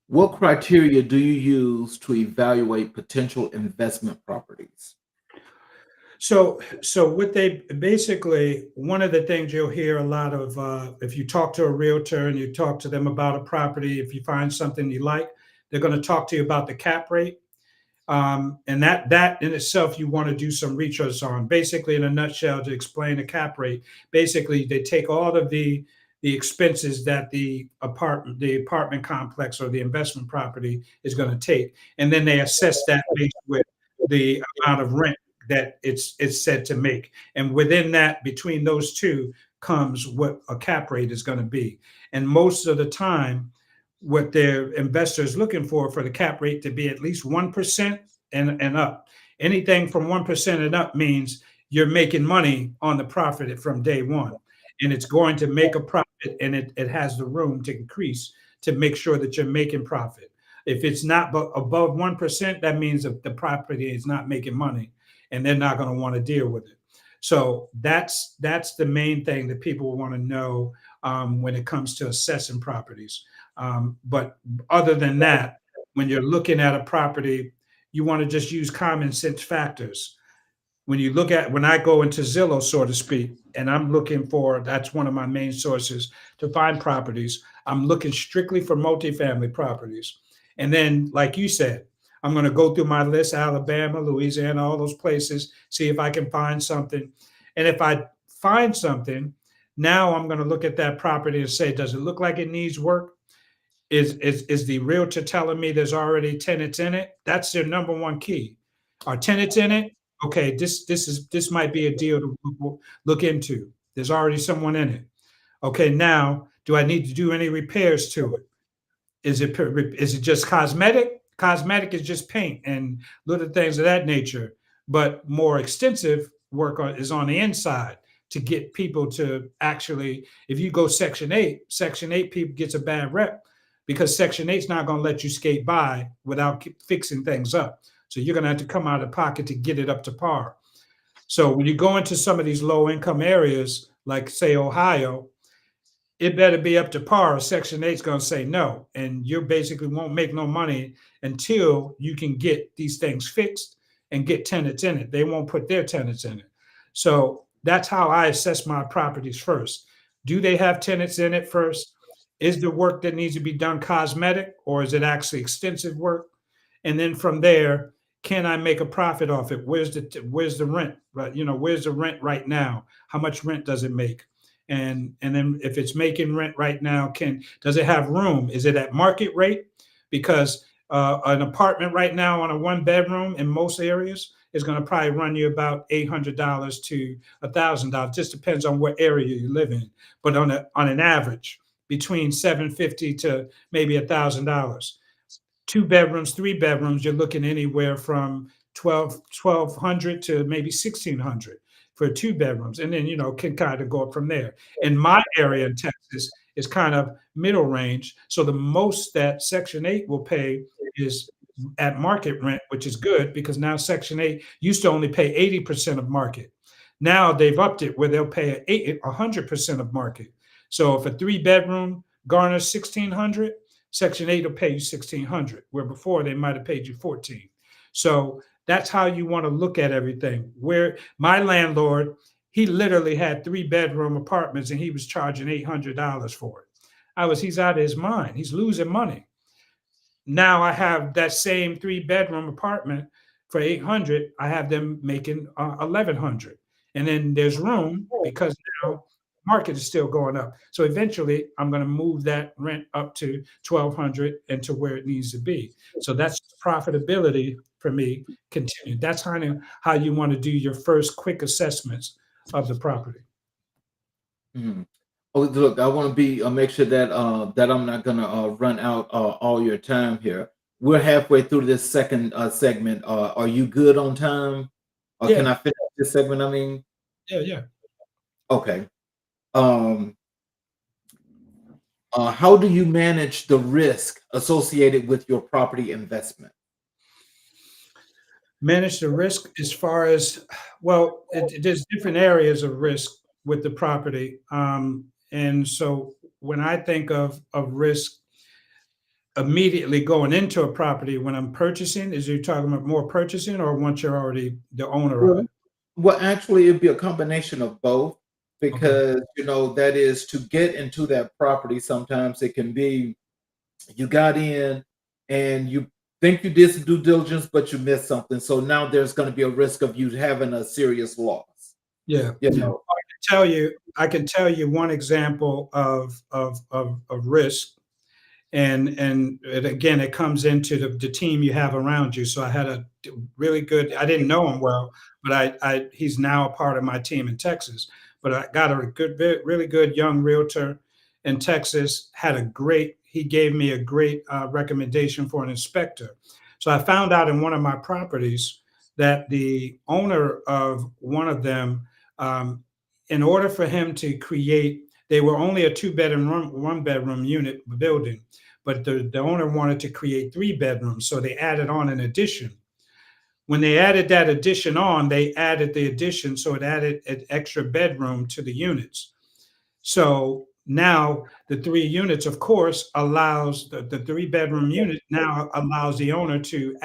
Speaker 2: What criteria do you use to evaluate potential investment properties?
Speaker 3: So what they basically, one of the things you'll hear a lot of, if you talk to a realtor and you talk to them about a property, if you find something you like, they're going to talk to you about the cap rate. And that in itself, you want to do some research on. Basically, in a nutshell, to explain the cap rate, basically they take all of the expenses that the apartment complex or the investment property is going to take, and then they assess that based with the amount of rent that it's said to make. And within that, between those two, comes what a cap rate is going to be. And most of the time, what their investor is looking for the cap rate to be at least 1% and up. Anything from 1% and up means you're making money on the profit from day one. And it's going to make a profit, and it has the room to increase to make sure that you're making profit. If it's not above 1%, that means that the property is not making money, and they're not going to want to deal with it. So that's the main thing that people want to know when it comes to assessing properties. But other than that, when you're looking at a property, you want to just use common sense factors. When I go into Zillow, so to speak, and I'm looking for, that's one of my main sources to find properties. I'm looking strictly for multifamily properties. And then, like you said, I'm going to go through my list, Alabama, Louisiana, all those places, see if I can find something. And if I find something, now I'm going to look at that property and say, does it look like it needs work? Is the realtor telling me there's already tenants in it? That's their number one key. Are tenants in it? Okay, this might be a deal to look into. There's already someone in it. Okay, now do I need to do any repairs to it? Is it just cosmetic? Cosmetic is just paint and little things of that nature. But more extensive work is on the inside to get people to actually. If you go Section 8 people gets a bad rep because Section 8 is not going to let you skate by without fixing things up. So you're going to have to come out of pocket to get it up to par. So when you go into some of these low income areas, like say Ohio, it better be up to par. Section 8 is going to say no. And you basically won't make no money until you can get these things fixed and get tenants in it. They won't put their tenants in it. So that's how I assess my properties first. Do they have tenants in it first? Is the work that needs to be done cosmetic, or is it actually extensive work? And then from there, can I make a profit off it? Where's the rent? Right, where's the rent right now? How much rent does it make? And then if it's making rent right now, does it have room? Is it at market rate? Because an apartment right now on a 1 bedroom in most areas is going to probably run you about $800 to $1,000. Just depends on what area you live in. But on an average, between $750 to maybe $1,000. 2 bedrooms, 3 bedrooms, you're looking anywhere from 1,200 to maybe 1,600 for 2 bedrooms, and then can kind of go up from there. In my area in Texas is kind of middle range, so the most that Section 8 will pay is at market rent, which is good because now Section 8 used to only pay 80% of market. Now they've upped it where they'll pay 100% of market. So if a 3 bedroom garners 1,600, Section 8 will pay you 1,600, where before they might have paid you 14. So that's how you want to look at everything. Where my landlord, he literally had 3 bedroom apartments and he was charging $800 for it. He's out of his mind. He's losing money. Now I have that same 3 bedroom apartment for 800. I have them making 1,100, and then there's room because now market is still going up. So eventually, I'm going to move that rent up to 1,200 and to where it needs to be. So that's profitability for me. Continue. That's kind of how you want to do your first quick assessments of the property.
Speaker 2: Mhm. Oh, look, I want to be make sure that that I'm not gonna run out all your time here. We're halfway through this second segment. Are you good on time? Or can
Speaker 3: Yeah,
Speaker 2: I finish this segment? I mean,
Speaker 3: yeah, yeah.
Speaker 2: okay. Um, How do you manage the risk associated with your property investment?
Speaker 3: Manage the risk as far as, well, there's different areas of risk with the property. And so when I think of risk immediately going into a property when I'm purchasing, is you talking about more purchasing or once you're already the owner of
Speaker 2: Well,
Speaker 3: it?
Speaker 2: well, actually, it'd be a combination of both
Speaker 3: Okay.
Speaker 2: because that is to get into that property. Sometimes it can be you got in and you think you did some due diligence, but you missed something. So now there's going to be a risk of you having a serious loss.
Speaker 3: Yeah.
Speaker 2: You know,
Speaker 3: I can tell you one example of risk. And it, again, it comes into the team you have around you. So I had a really good, I didn't know him well, but he's now a part of my team in Texas. But I got a good, really good young realtor in Texas, he gave me a great recommendation for an inspector. So I found out in one of my properties that the owner of one of them, um, in order for him to create, they were only a two-bedroom, one-bedroom unit building, but the owner wanted to create three bedrooms. So they added on an addition. When they added that addition on, they added the addition. So it added an extra bedroom to the units. So now the three units, of course, allows the three-bedroom unit now allows the owner to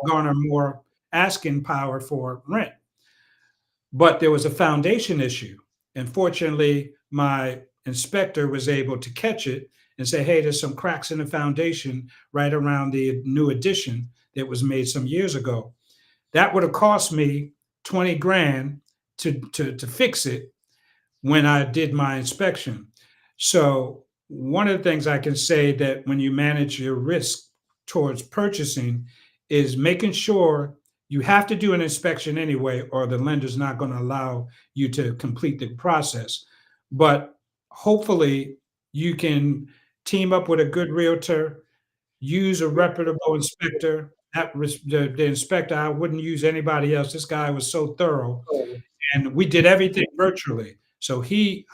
Speaker 3: garner more asking power for rent. But there was a foundation issue. And fortunately, my inspector was able to catch it and say, hey, there's some cracks in the foundation right around the new addition that was made some years ago. That would have cost me 20 grand to fix it when I did my inspection. So one of the things I can say that when you manage your risk towards purchasing is making sure you have to do an inspection anyway, or the lender's not going to allow you to complete the process. But hopefully you can team up with a good realtor, use a reputable inspector. The inspector, I wouldn't use anybody else. This guy was so thorough, and we did everything virtually. So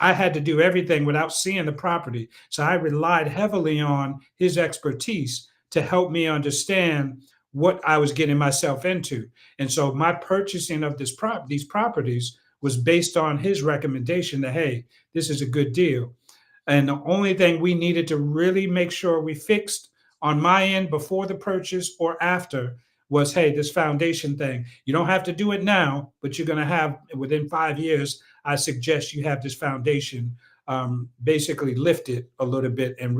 Speaker 3: I had to do everything without seeing the property. So I relied heavily on his expertise to help me understand what I was getting myself into. And so my purchasing of these properties was based on his recommendation that, hey, this is a good deal. And the only thing we needed to really make sure we fixed on my end before the purchase or after was, hey, this foundation thing. You don't have to do it now, but you're going to have within 5 years. I suggest you have this foundation basically lifted a little bit and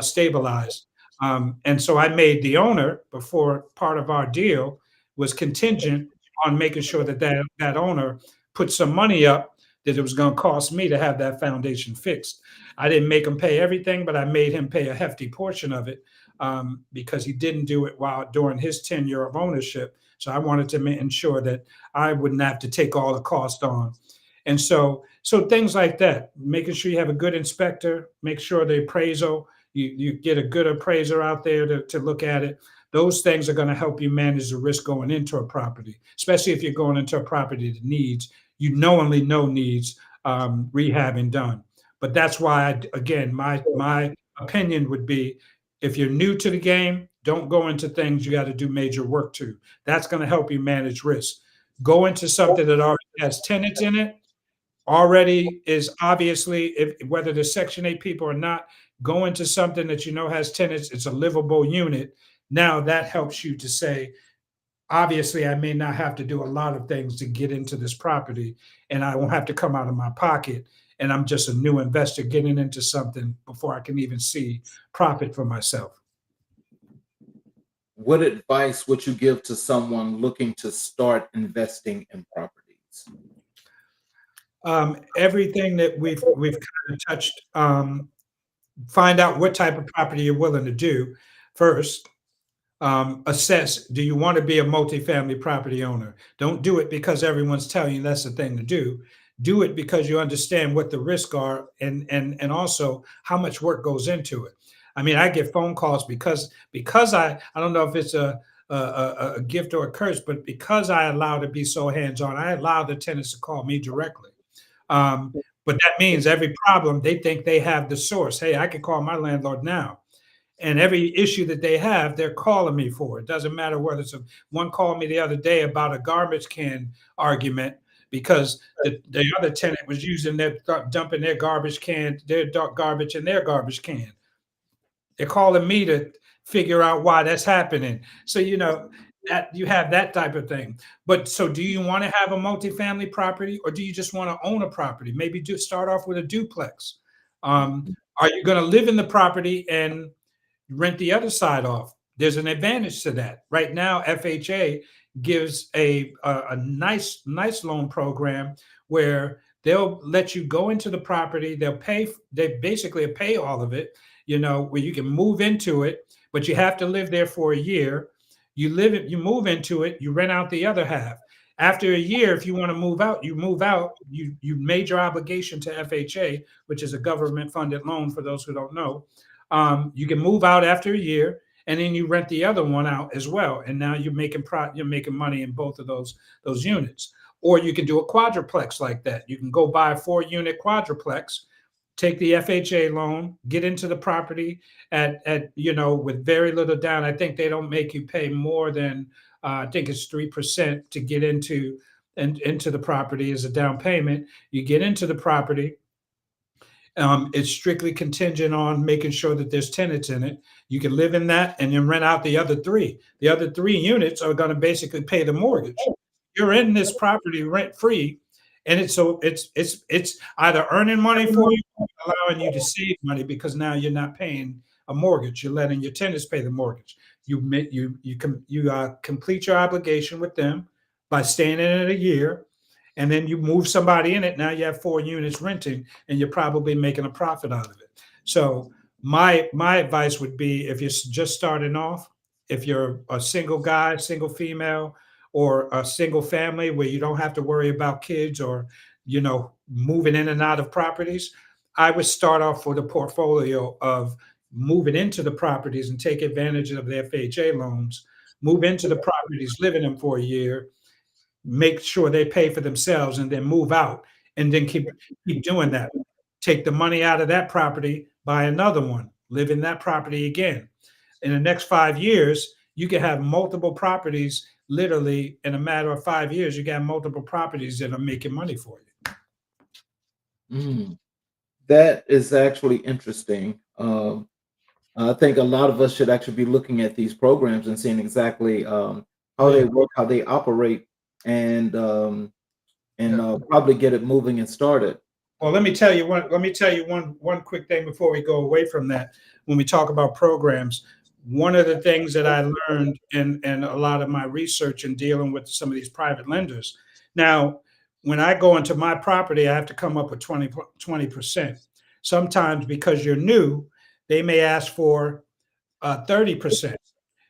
Speaker 3: stabilized. And so I made the owner, before part of our deal was contingent on making sure that owner put some money up that it was going to cost me to have that foundation fixed. I didn't make him pay everything, but I made him pay a hefty portion of it because he didn't do it during his tenure of ownership. So I wanted to ensure that I wouldn't have to take all the cost on. And so things like that, making sure you have a good inspector, make sure the appraisal, you get a good appraiser out there to look at it. Those things are going to help you manage the risk going into a property, especially if you're going into a property that you knowingly know needs rehabbing done. But that's why, again, my opinion would be, if you're new to the game, don't go into things you got to do major work to. That's going to help you manage risk. Go into something that already has tenants in it, already is obviously, whether the Section 8 people or not, go into something that you know has tenants, it's a livable unit. Now that helps you to say, obviously, I may not have to do a lot of things to get into this property, and I won't have to come out of my pocket. And I'm just a new investor getting into something before I can even see profit for myself.
Speaker 2: what advice would you give to someone looking to start investing in properties?
Speaker 3: Everything that we've kind of touched. Find out what type of property you're willing to do first. Assess, do you want to be a multifamily property owner? Don't do it because everyone's telling you that's the thing to do. Do it because you understand what the risks are and also how much work goes into it. I mean, I get phone calls because I don't know if it's a gift or a curse, but because I allow to be so hands-on, I allow the tenants to call me directly. But that means every problem, they think they have the source. Hey, I can call my landlord now. And every issue that they have, they're calling me for. It doesn't matter whether one called me the other day about a garbage can argument because the other tenant was using dumping their garbage can, their garbage in their garbage can. They're calling me to figure out why that's happening. So, that you have that type of thing. But so do you want to have a multifamily property or do you just want to own a property? Maybe do start off with a duplex. Are you going to live in the property and rent the other side off? There's an advantage to that. Right now, FHA gives a nice loan program where they'll let you go into the property. They basically pay all of it, where you can move into it, but you have to live there for a year. You move into it, you rent out the other half. After a year, if you want to move out, you move out. You made your obligation to FHA, which is a government-funded loan for those who don't know. You can move out after a year, and then you rent the other one out as well. And now you're making money in both of those units. Or you can do a quadruplex like that. You can go buy a 4-unit quadruplex, take the FHA loan, get into the property at with very little down. I think they don't make you pay more than I think it's 3% to get into the property as a down payment. You get into the property. It's strictly contingent on making sure that there's tenants in it. You can live in that and then rent out the other 3. The other 3 units are going to basically pay the mortgage. You're in this property rent free, and it's either earning money for you, or allowing you to save money because now you're not paying a mortgage. You're letting your tenants pay the mortgage. You complete your obligation with them by staying in it a year. And then you move somebody in it. Now you have 4 units renting, and you're probably making a profit out of it. So my advice would be, if you're just starting off, if you're a single guy, single female, or a single family where you don't have to worry about kids or moving in and out of properties, I would start off with a portfolio of moving into the properties and take advantage of the FHA loans, move into the properties, live in them for a year, make sure they pay for themselves, and then move out, and then keep doing that. Take the money out of that property, buy another one, live in that property again. In the next 5 years, you can have multiple properties. Literally, in a matter of 5 years, you got multiple properties that are making money for you.
Speaker 2: That is actually interesting. I think a lot of us should actually be looking at these programs and seeing exactly how they work, how they operate, and probably get it moving and started.
Speaker 3: Well, let me tell you one quick thing before we go away from that. When we talk about programs, one of the things that I learned in a lot of my research and dealing with some of these private lenders. Now, when I go into my property, I have to come up with 20%. Sometimes because you're new, they may ask for 30%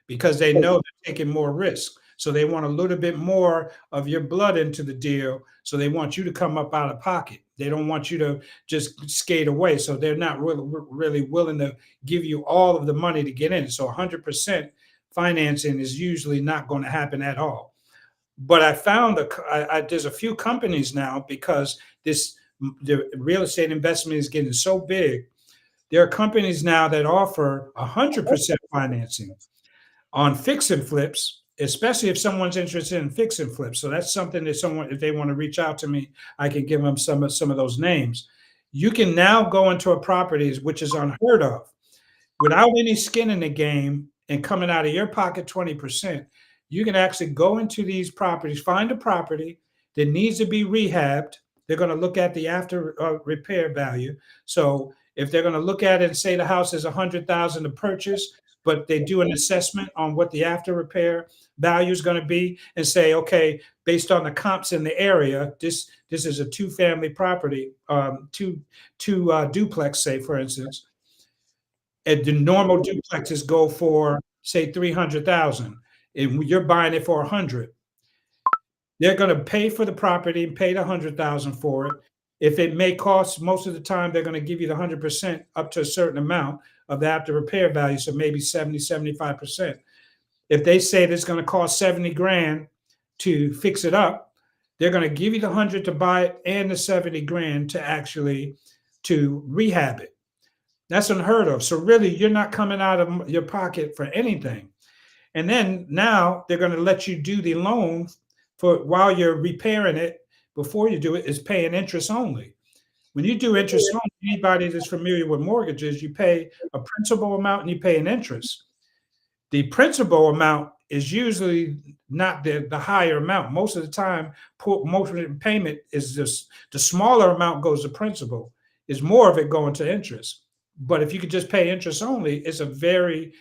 Speaker 3: because they know they're taking more risk. So they want a little bit more of your blood into the deal. So they want you to come up out of pocket. They don't want you to just skate away. So they're not really willing to give you all of the money to get in. So 100% financing is usually not going to happen at all. But I found there's a few companies now, because the real estate investment is getting so big. There are companies now that offer 100% financing on fix and flips, especially if someone's interested in fix and flips. So that's something that if they want to reach out to me, I can give them some of those names. You can now go into a property, which is unheard of, without any skin in the game and coming out of your pocket 20%. You can actually go into these properties, find a property that needs to be rehabbed. They're going to look at the after repair value. So if they're going to look at it and say the house is $100,000 to purchase, but they do an assessment on what the after repair value is going to be, and say, okay, based on the comps in the area, this is a 2-family property, two duplex, say for instance, and the normal duplexes go for say 300,000, and you're buying it for 100. They're going to pay for the property and pay the 100,000 for it. If it may cost, most of the time they're going to give you the 100% up to a certain amount of the after repair value, so maybe 70-75%. If they say that it's going to cost 70 grand to fix it up, they're going to give you the 100 to buy it and the 70 grand to actually to rehab it. That's unheard of. So really, you're not coming out of your pocket for anything. And then now they're going to let you do the loan for while you're repairing it. Before you do it, is paying interest only. When you do interest only, anybody that's familiar with mortgages, you pay a principal amount and you pay an interest. The principal amount is usually not the higher amount. Most of the time, most of the payment is just the smaller amount goes to principal. Is more of it going to interest. But if you could just pay interest only, it's a very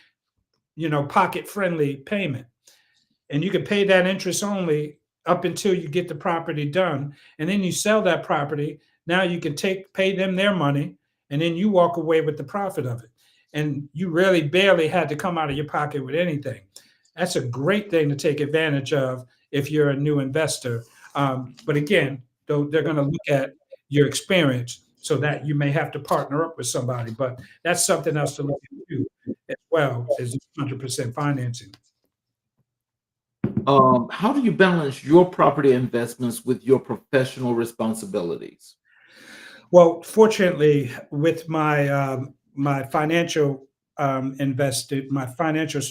Speaker 3: pocket friendly payment, and you can pay that interest only up until you get the property done, and then you sell that property. Now you can pay them their money, and then you walk away with the profit of it, and you really barely had to come out of your pocket with anything. That's a great thing to take advantage of if you're a new investor. But again, though, they're going to look at your experience, so that you may have to partner up with somebody. But that's something else to look into as well, as 100% financing.
Speaker 2: How do you balance your property investments with your professional responsibilities?
Speaker 3: Well, fortunately, with my financial my financial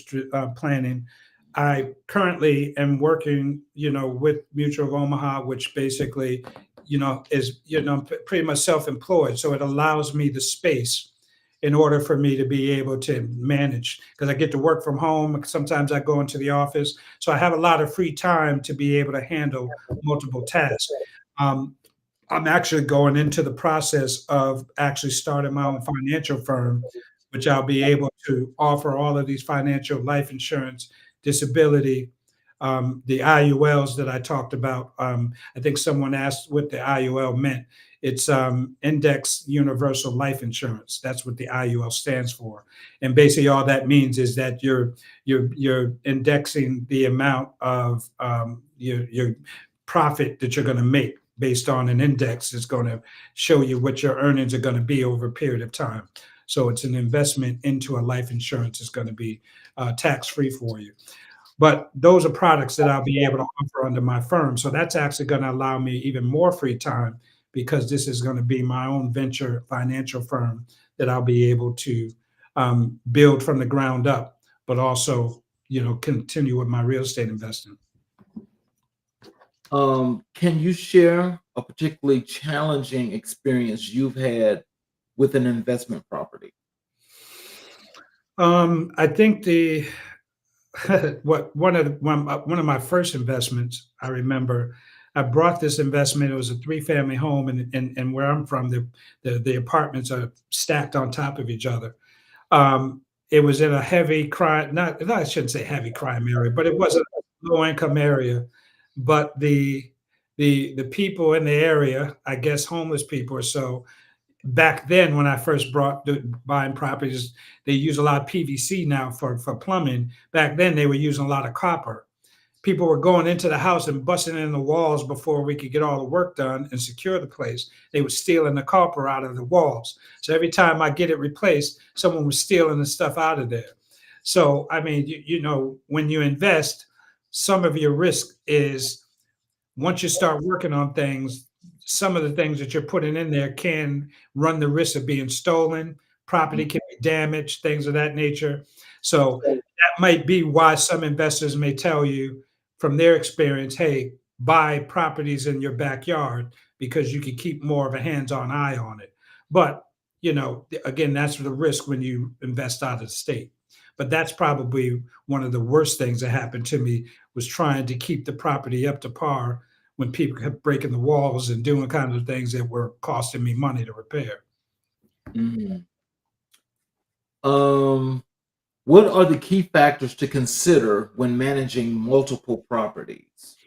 Speaker 3: planning, I currently am working, with Mutual of Omaha, which basically, is pretty much self-employed. So it allows me the space in order for me to be able to manage, because I get to work from home. Sometimes I go into the office, so I have a lot of free time to be able to handle multiple tasks. Um, I'm actually going into the process of actually starting my own financial firm, which I'll be able to offer all of these financial life insurance, disability, the IULs that I talked about. I think someone asked what the IUL meant. It's Index Universal Life Insurance. That's what the IUL stands for. And basically, all that means is that you're indexing the amount of your profit that you're going to make based on an index. Is going to show you what your earnings are going to be over a period of time. So it's an investment into a life insurance. Is going to be tax-free for you. But those are products that I'll be able to offer under my firm. So that's actually going to allow me even more free time, because this is going to be my own venture financial firm that I'll be able to build from the ground up, but also, continue with my real estate investing.
Speaker 2: Can you share a particularly challenging experience you've had with an investment property?
Speaker 3: I think one of my first investments, I remember I brought this investment. It was a 3-family home, and where I'm from, the apartments are stacked on top of each other. It was in a heavy crime, not I shouldn't say heavy crime area, but it was a low income area. But the people in the area, I guess homeless people or so, back then when I first buying properties, they use a lot of PVC now for plumbing. Back then they were using a lot of copper. People were going into the house and busting in the walls before we could get all the work done and secure the place. They were stealing the copper out of the walls. So every time I get it replaced, someone was stealing the stuff out of there. So, I mean, when you invest, some of your risk is, once you start working on things, some of the things that you're putting in there can run the risk of being stolen. Property can be damaged, things of that nature. So that might be why some investors may tell you from their experience, hey, buy properties in your backyard, because you can keep more of a hands-on eye on it. But, again, that's the risk when you invest out of state. But that's probably one of the worst things that happened to me, was trying to keep the property up to par when people kept breaking the walls and doing kinds of things that were costing me money to repair.
Speaker 2: Mhm. What are the key factors to consider when managing multiple properties?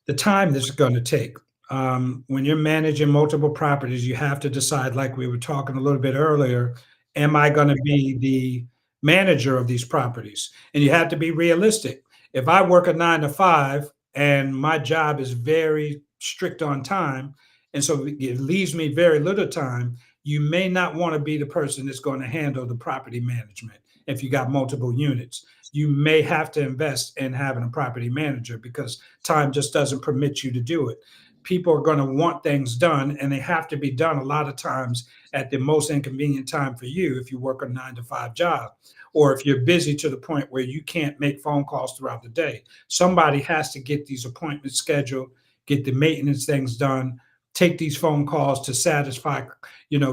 Speaker 3: The time this is going to take. When you're managing multiple properties, you have to decide, like we were talking a little bit earlier, am I going to be the manager of these properties? And you have to be realistic. If I work a 9 to 5 and my job is very strict on time, and so it leaves me very little time, you may not want to be the person that's going to handle the property management. if you got multiple units. You may have to invest in having a property manager because time just doesn't permit you to do it. People are going to want things done, and they have to be done a lot of times at the most inconvenient time for you if you work a 9 to 5 job, or if you're busy to the point where you can't make phone calls throughout the day. Somebody has to get these appointments scheduled, get the maintenance things done, take these phone calls to satisfy,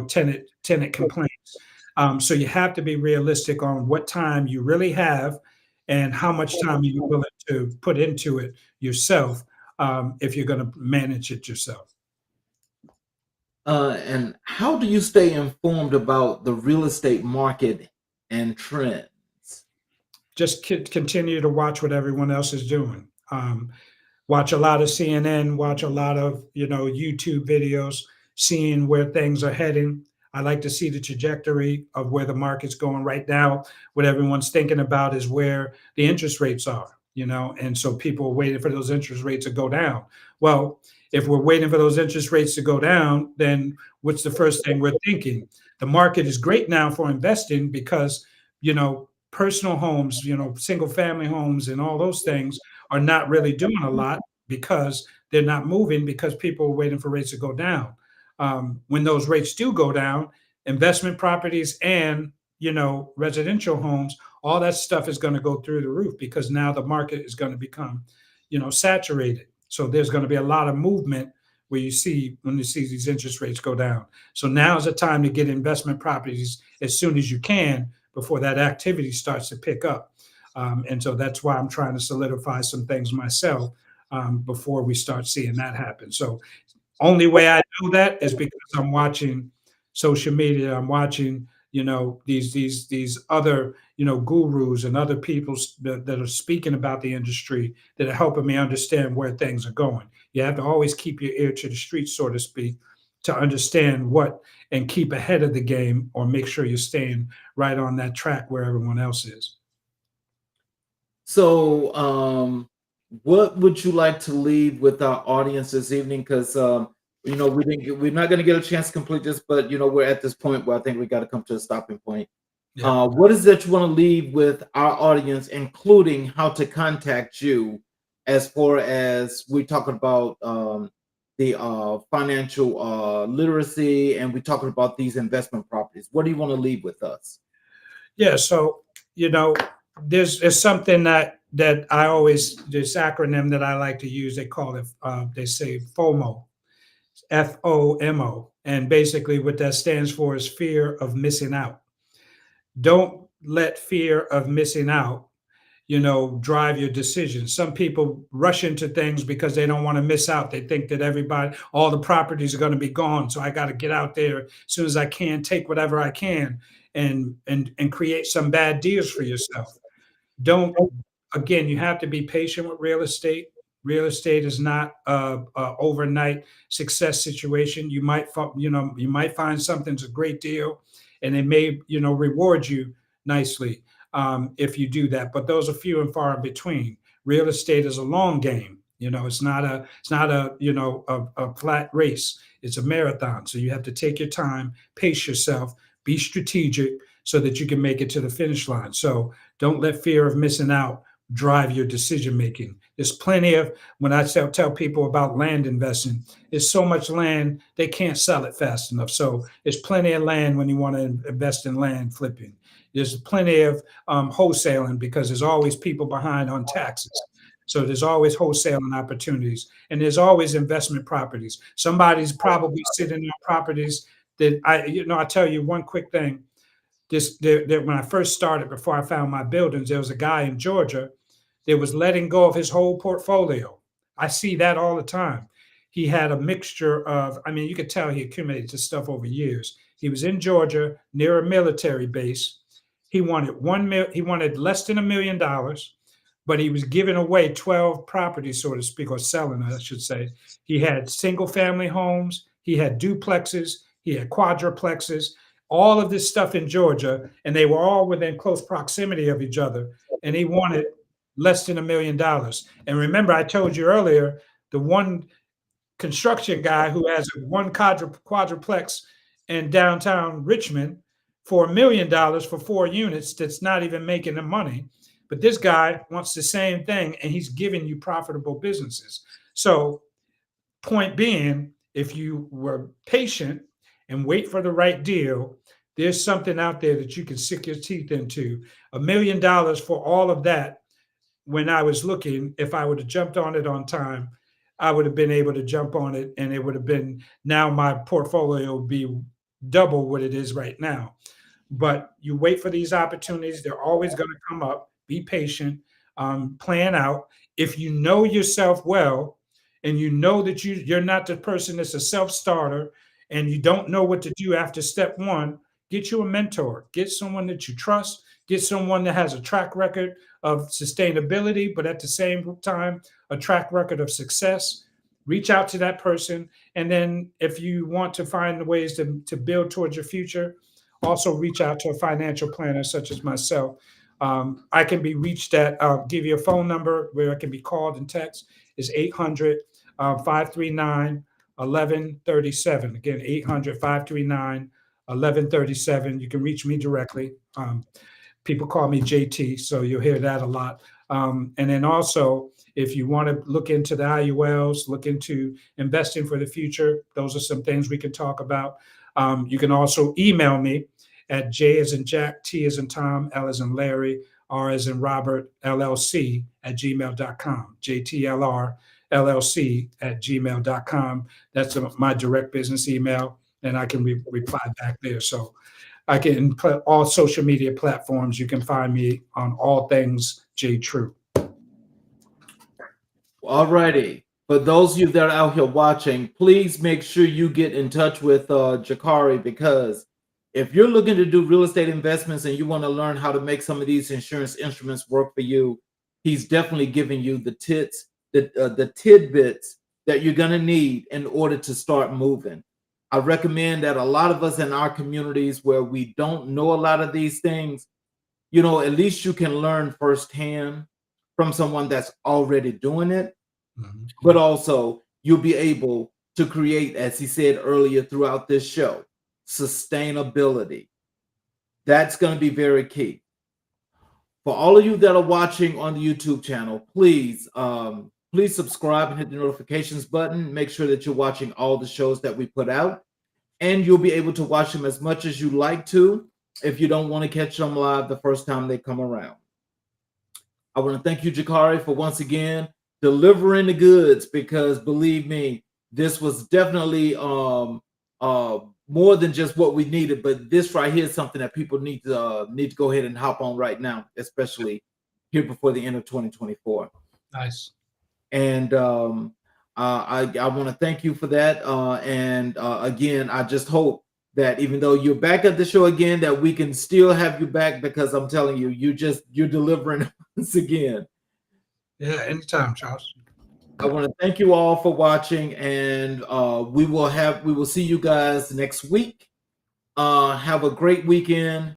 Speaker 3: tenant complaints. So you have to be realistic on what time you really have and how much time are you willing to put into it yourself, if you're going to manage it yourself.
Speaker 2: And how do you stay informed about the real estate market and trends?
Speaker 3: Just continue to watch what everyone else is doing. Watch a lot of CNN, watch a lot of YouTube videos, seeing where things are heading. I like to see the trajectory of where the market's going right now. What everyone's thinking about is where the interest rates are, and so people are waiting for those interest rates to go down. Well, if we're waiting for those interest rates to go down, then what's the first thing we're thinking? The market is great now for investing because, personal homes, single family homes and all those things are not really doing a lot because they're not moving because people are waiting for rates to go down. When those rates do go down, investment properties and residential homes, all that stuff is going to go through the roof because now the market is going to become, saturated. So there's going to be a lot of movement when you see these interest rates go down. So now is the time to get investment properties as soon as you can before that activity starts to pick up. And so that's why I'm trying to solidify some things myself before we start seeing that happen. So only way I know that is because I'm watching social media. I'm watching, these other, gurus and other people that are speaking about the industry that are helping me understand where things are going. You have to always keep your ear to the street, so to speak, to understand what and keep ahead of the game or make sure you're staying right on that track where everyone else is.
Speaker 2: So, what would you like to leave with our audience this evening? Because we're not going to get a chance to complete this, but we're at this point where I think we got to come to a stopping point.
Speaker 3: Yeah.
Speaker 2: What is that you want to leave with our audience, including how to contact you, as far as we talking about the financial literacy, and we're talking about these investment properties? What do you want to leave with us?
Speaker 3: Yeah. So, there's something that I always, this acronym that I like to use. They call it, they say FOMO, FOMO, and basically what that stands for is fear of missing out. Don't let fear of missing out, drive your decisions. Some people rush into things because they don't want to miss out. They think that all the properties are going to be gone. So I got to get out there as soon as I can, take whatever I can and create some bad deals for yourself. Don't Again, you have to be patient with real estate. Real estate is not a overnight success situation. You might find something's a great deal, and it may reward you nicely if you do that. But those are few and far in between. Real estate is a long game. It's not a flat race. It's a marathon. So you have to take your time, pace yourself, be strategic, so that you can make it to the finish line. So don't let fear of missing out drive your decision making. There's plenty of, when I tell people about land investing, there's so much land, they can't sell it fast enough. So there's plenty of land when you want to invest in land flipping. There's plenty of wholesaling because there's always people behind on taxes. So there's always wholesaling opportunities, and there's always investment properties. Somebody's probably sitting on properties that I tell you one quick thing. When I first started, before I found my buildings, there was a guy in Georgia that was letting go of his whole portfolio. I see that all the time. He had a mixture of, you could tell he accumulated this stuff over years. He was in Georgia near a military base. He wanted less than $1 million, but he was giving away 12 properties, so to speak, or selling, I should say. He had single family homes, he had duplexes, he had quadruplexes, all of this stuff in Georgia, and they were all within close proximity of each other. And he wanted less than $1 million. And remember, I told you earlier, the one construction guy who has one quadruplex in downtown Richmond for $1 million for 4 units that's not even making the money. But this guy wants the same thing, and he's giving you profitable businesses. So, point being, if you were patient and wait for the right deal, there's something out there that you can sink your teeth into. $1 million for all of that. When I was looking, if I would have jumped on it on time, I would have been able to jump on it, and it would have been, now my portfolio would be double what it is right now. But you wait for these opportunities. They're always going to come up. Be patient, plan out. If you know yourself well, and you know that you're not the person that's a self-starter, and you don't know what to do after step one, get you a mentor. Get someone that you trust. Get someone that has a track record of sustainability, but at the same time, a track record of success. Reach out to that person. And then if you want to find ways to build towards your future, also reach out to a financial planner such as myself. I can be reached at, I'll give you a phone number where I can be called and text, is 800-539-1137. Again, 800-539-1137. You can reach me directly. People call me JT, so you'll hear that a lot. And then also, if you want to look into the IULs, look into investing for the future, those are some things we can talk about. You can also email me at J as in Jack, T as in Tom, L as in Larry, R as in Robert, LLC at gmail.com, JTLR LLC at gmail.com. That's my direct business email, and I can reply back there. So I can put all social media platforms. You can find me on all things J True.
Speaker 2: All righty. For those of you that are out here watching, please make sure you get in touch with Jokari, because if you're looking to do real estate investments and you want to learn how to make some of these insurance instruments work for you, he's definitely giving you the tidbits that you're going to need in order to start moving. I recommend that a lot of us in our communities where we don't know a lot of these things, you know, at least you can learn firsthand from someone that's already doing it. Mm-hmm. But also you'll be able to create, as he said earlier throughout this show, sustainability. That's going to be very key. For all of you that are watching on the YouTube channel, please subscribe and hit the notifications button. Make sure that you're watching all the shows that we put out, and you'll be able to watch them as much as you like to if you don't want to catch them live the first time they come around. I want to thank you, Jokari, for once again delivering the goods, because believe me, this was definitely more than just what we needed, but this right here is something that people need to go ahead and hop on right now, especially here before the end of 2024.
Speaker 3: Nice.
Speaker 2: And I want to thank you for that. Again, I just hope that even though you're back at the show again, that we can still have you back, because I'm telling you, you're delivering once again.
Speaker 3: Yeah, anytime, Charles.
Speaker 2: I want to thank you all for watching, and we will see you guys next week. Have a great weekend.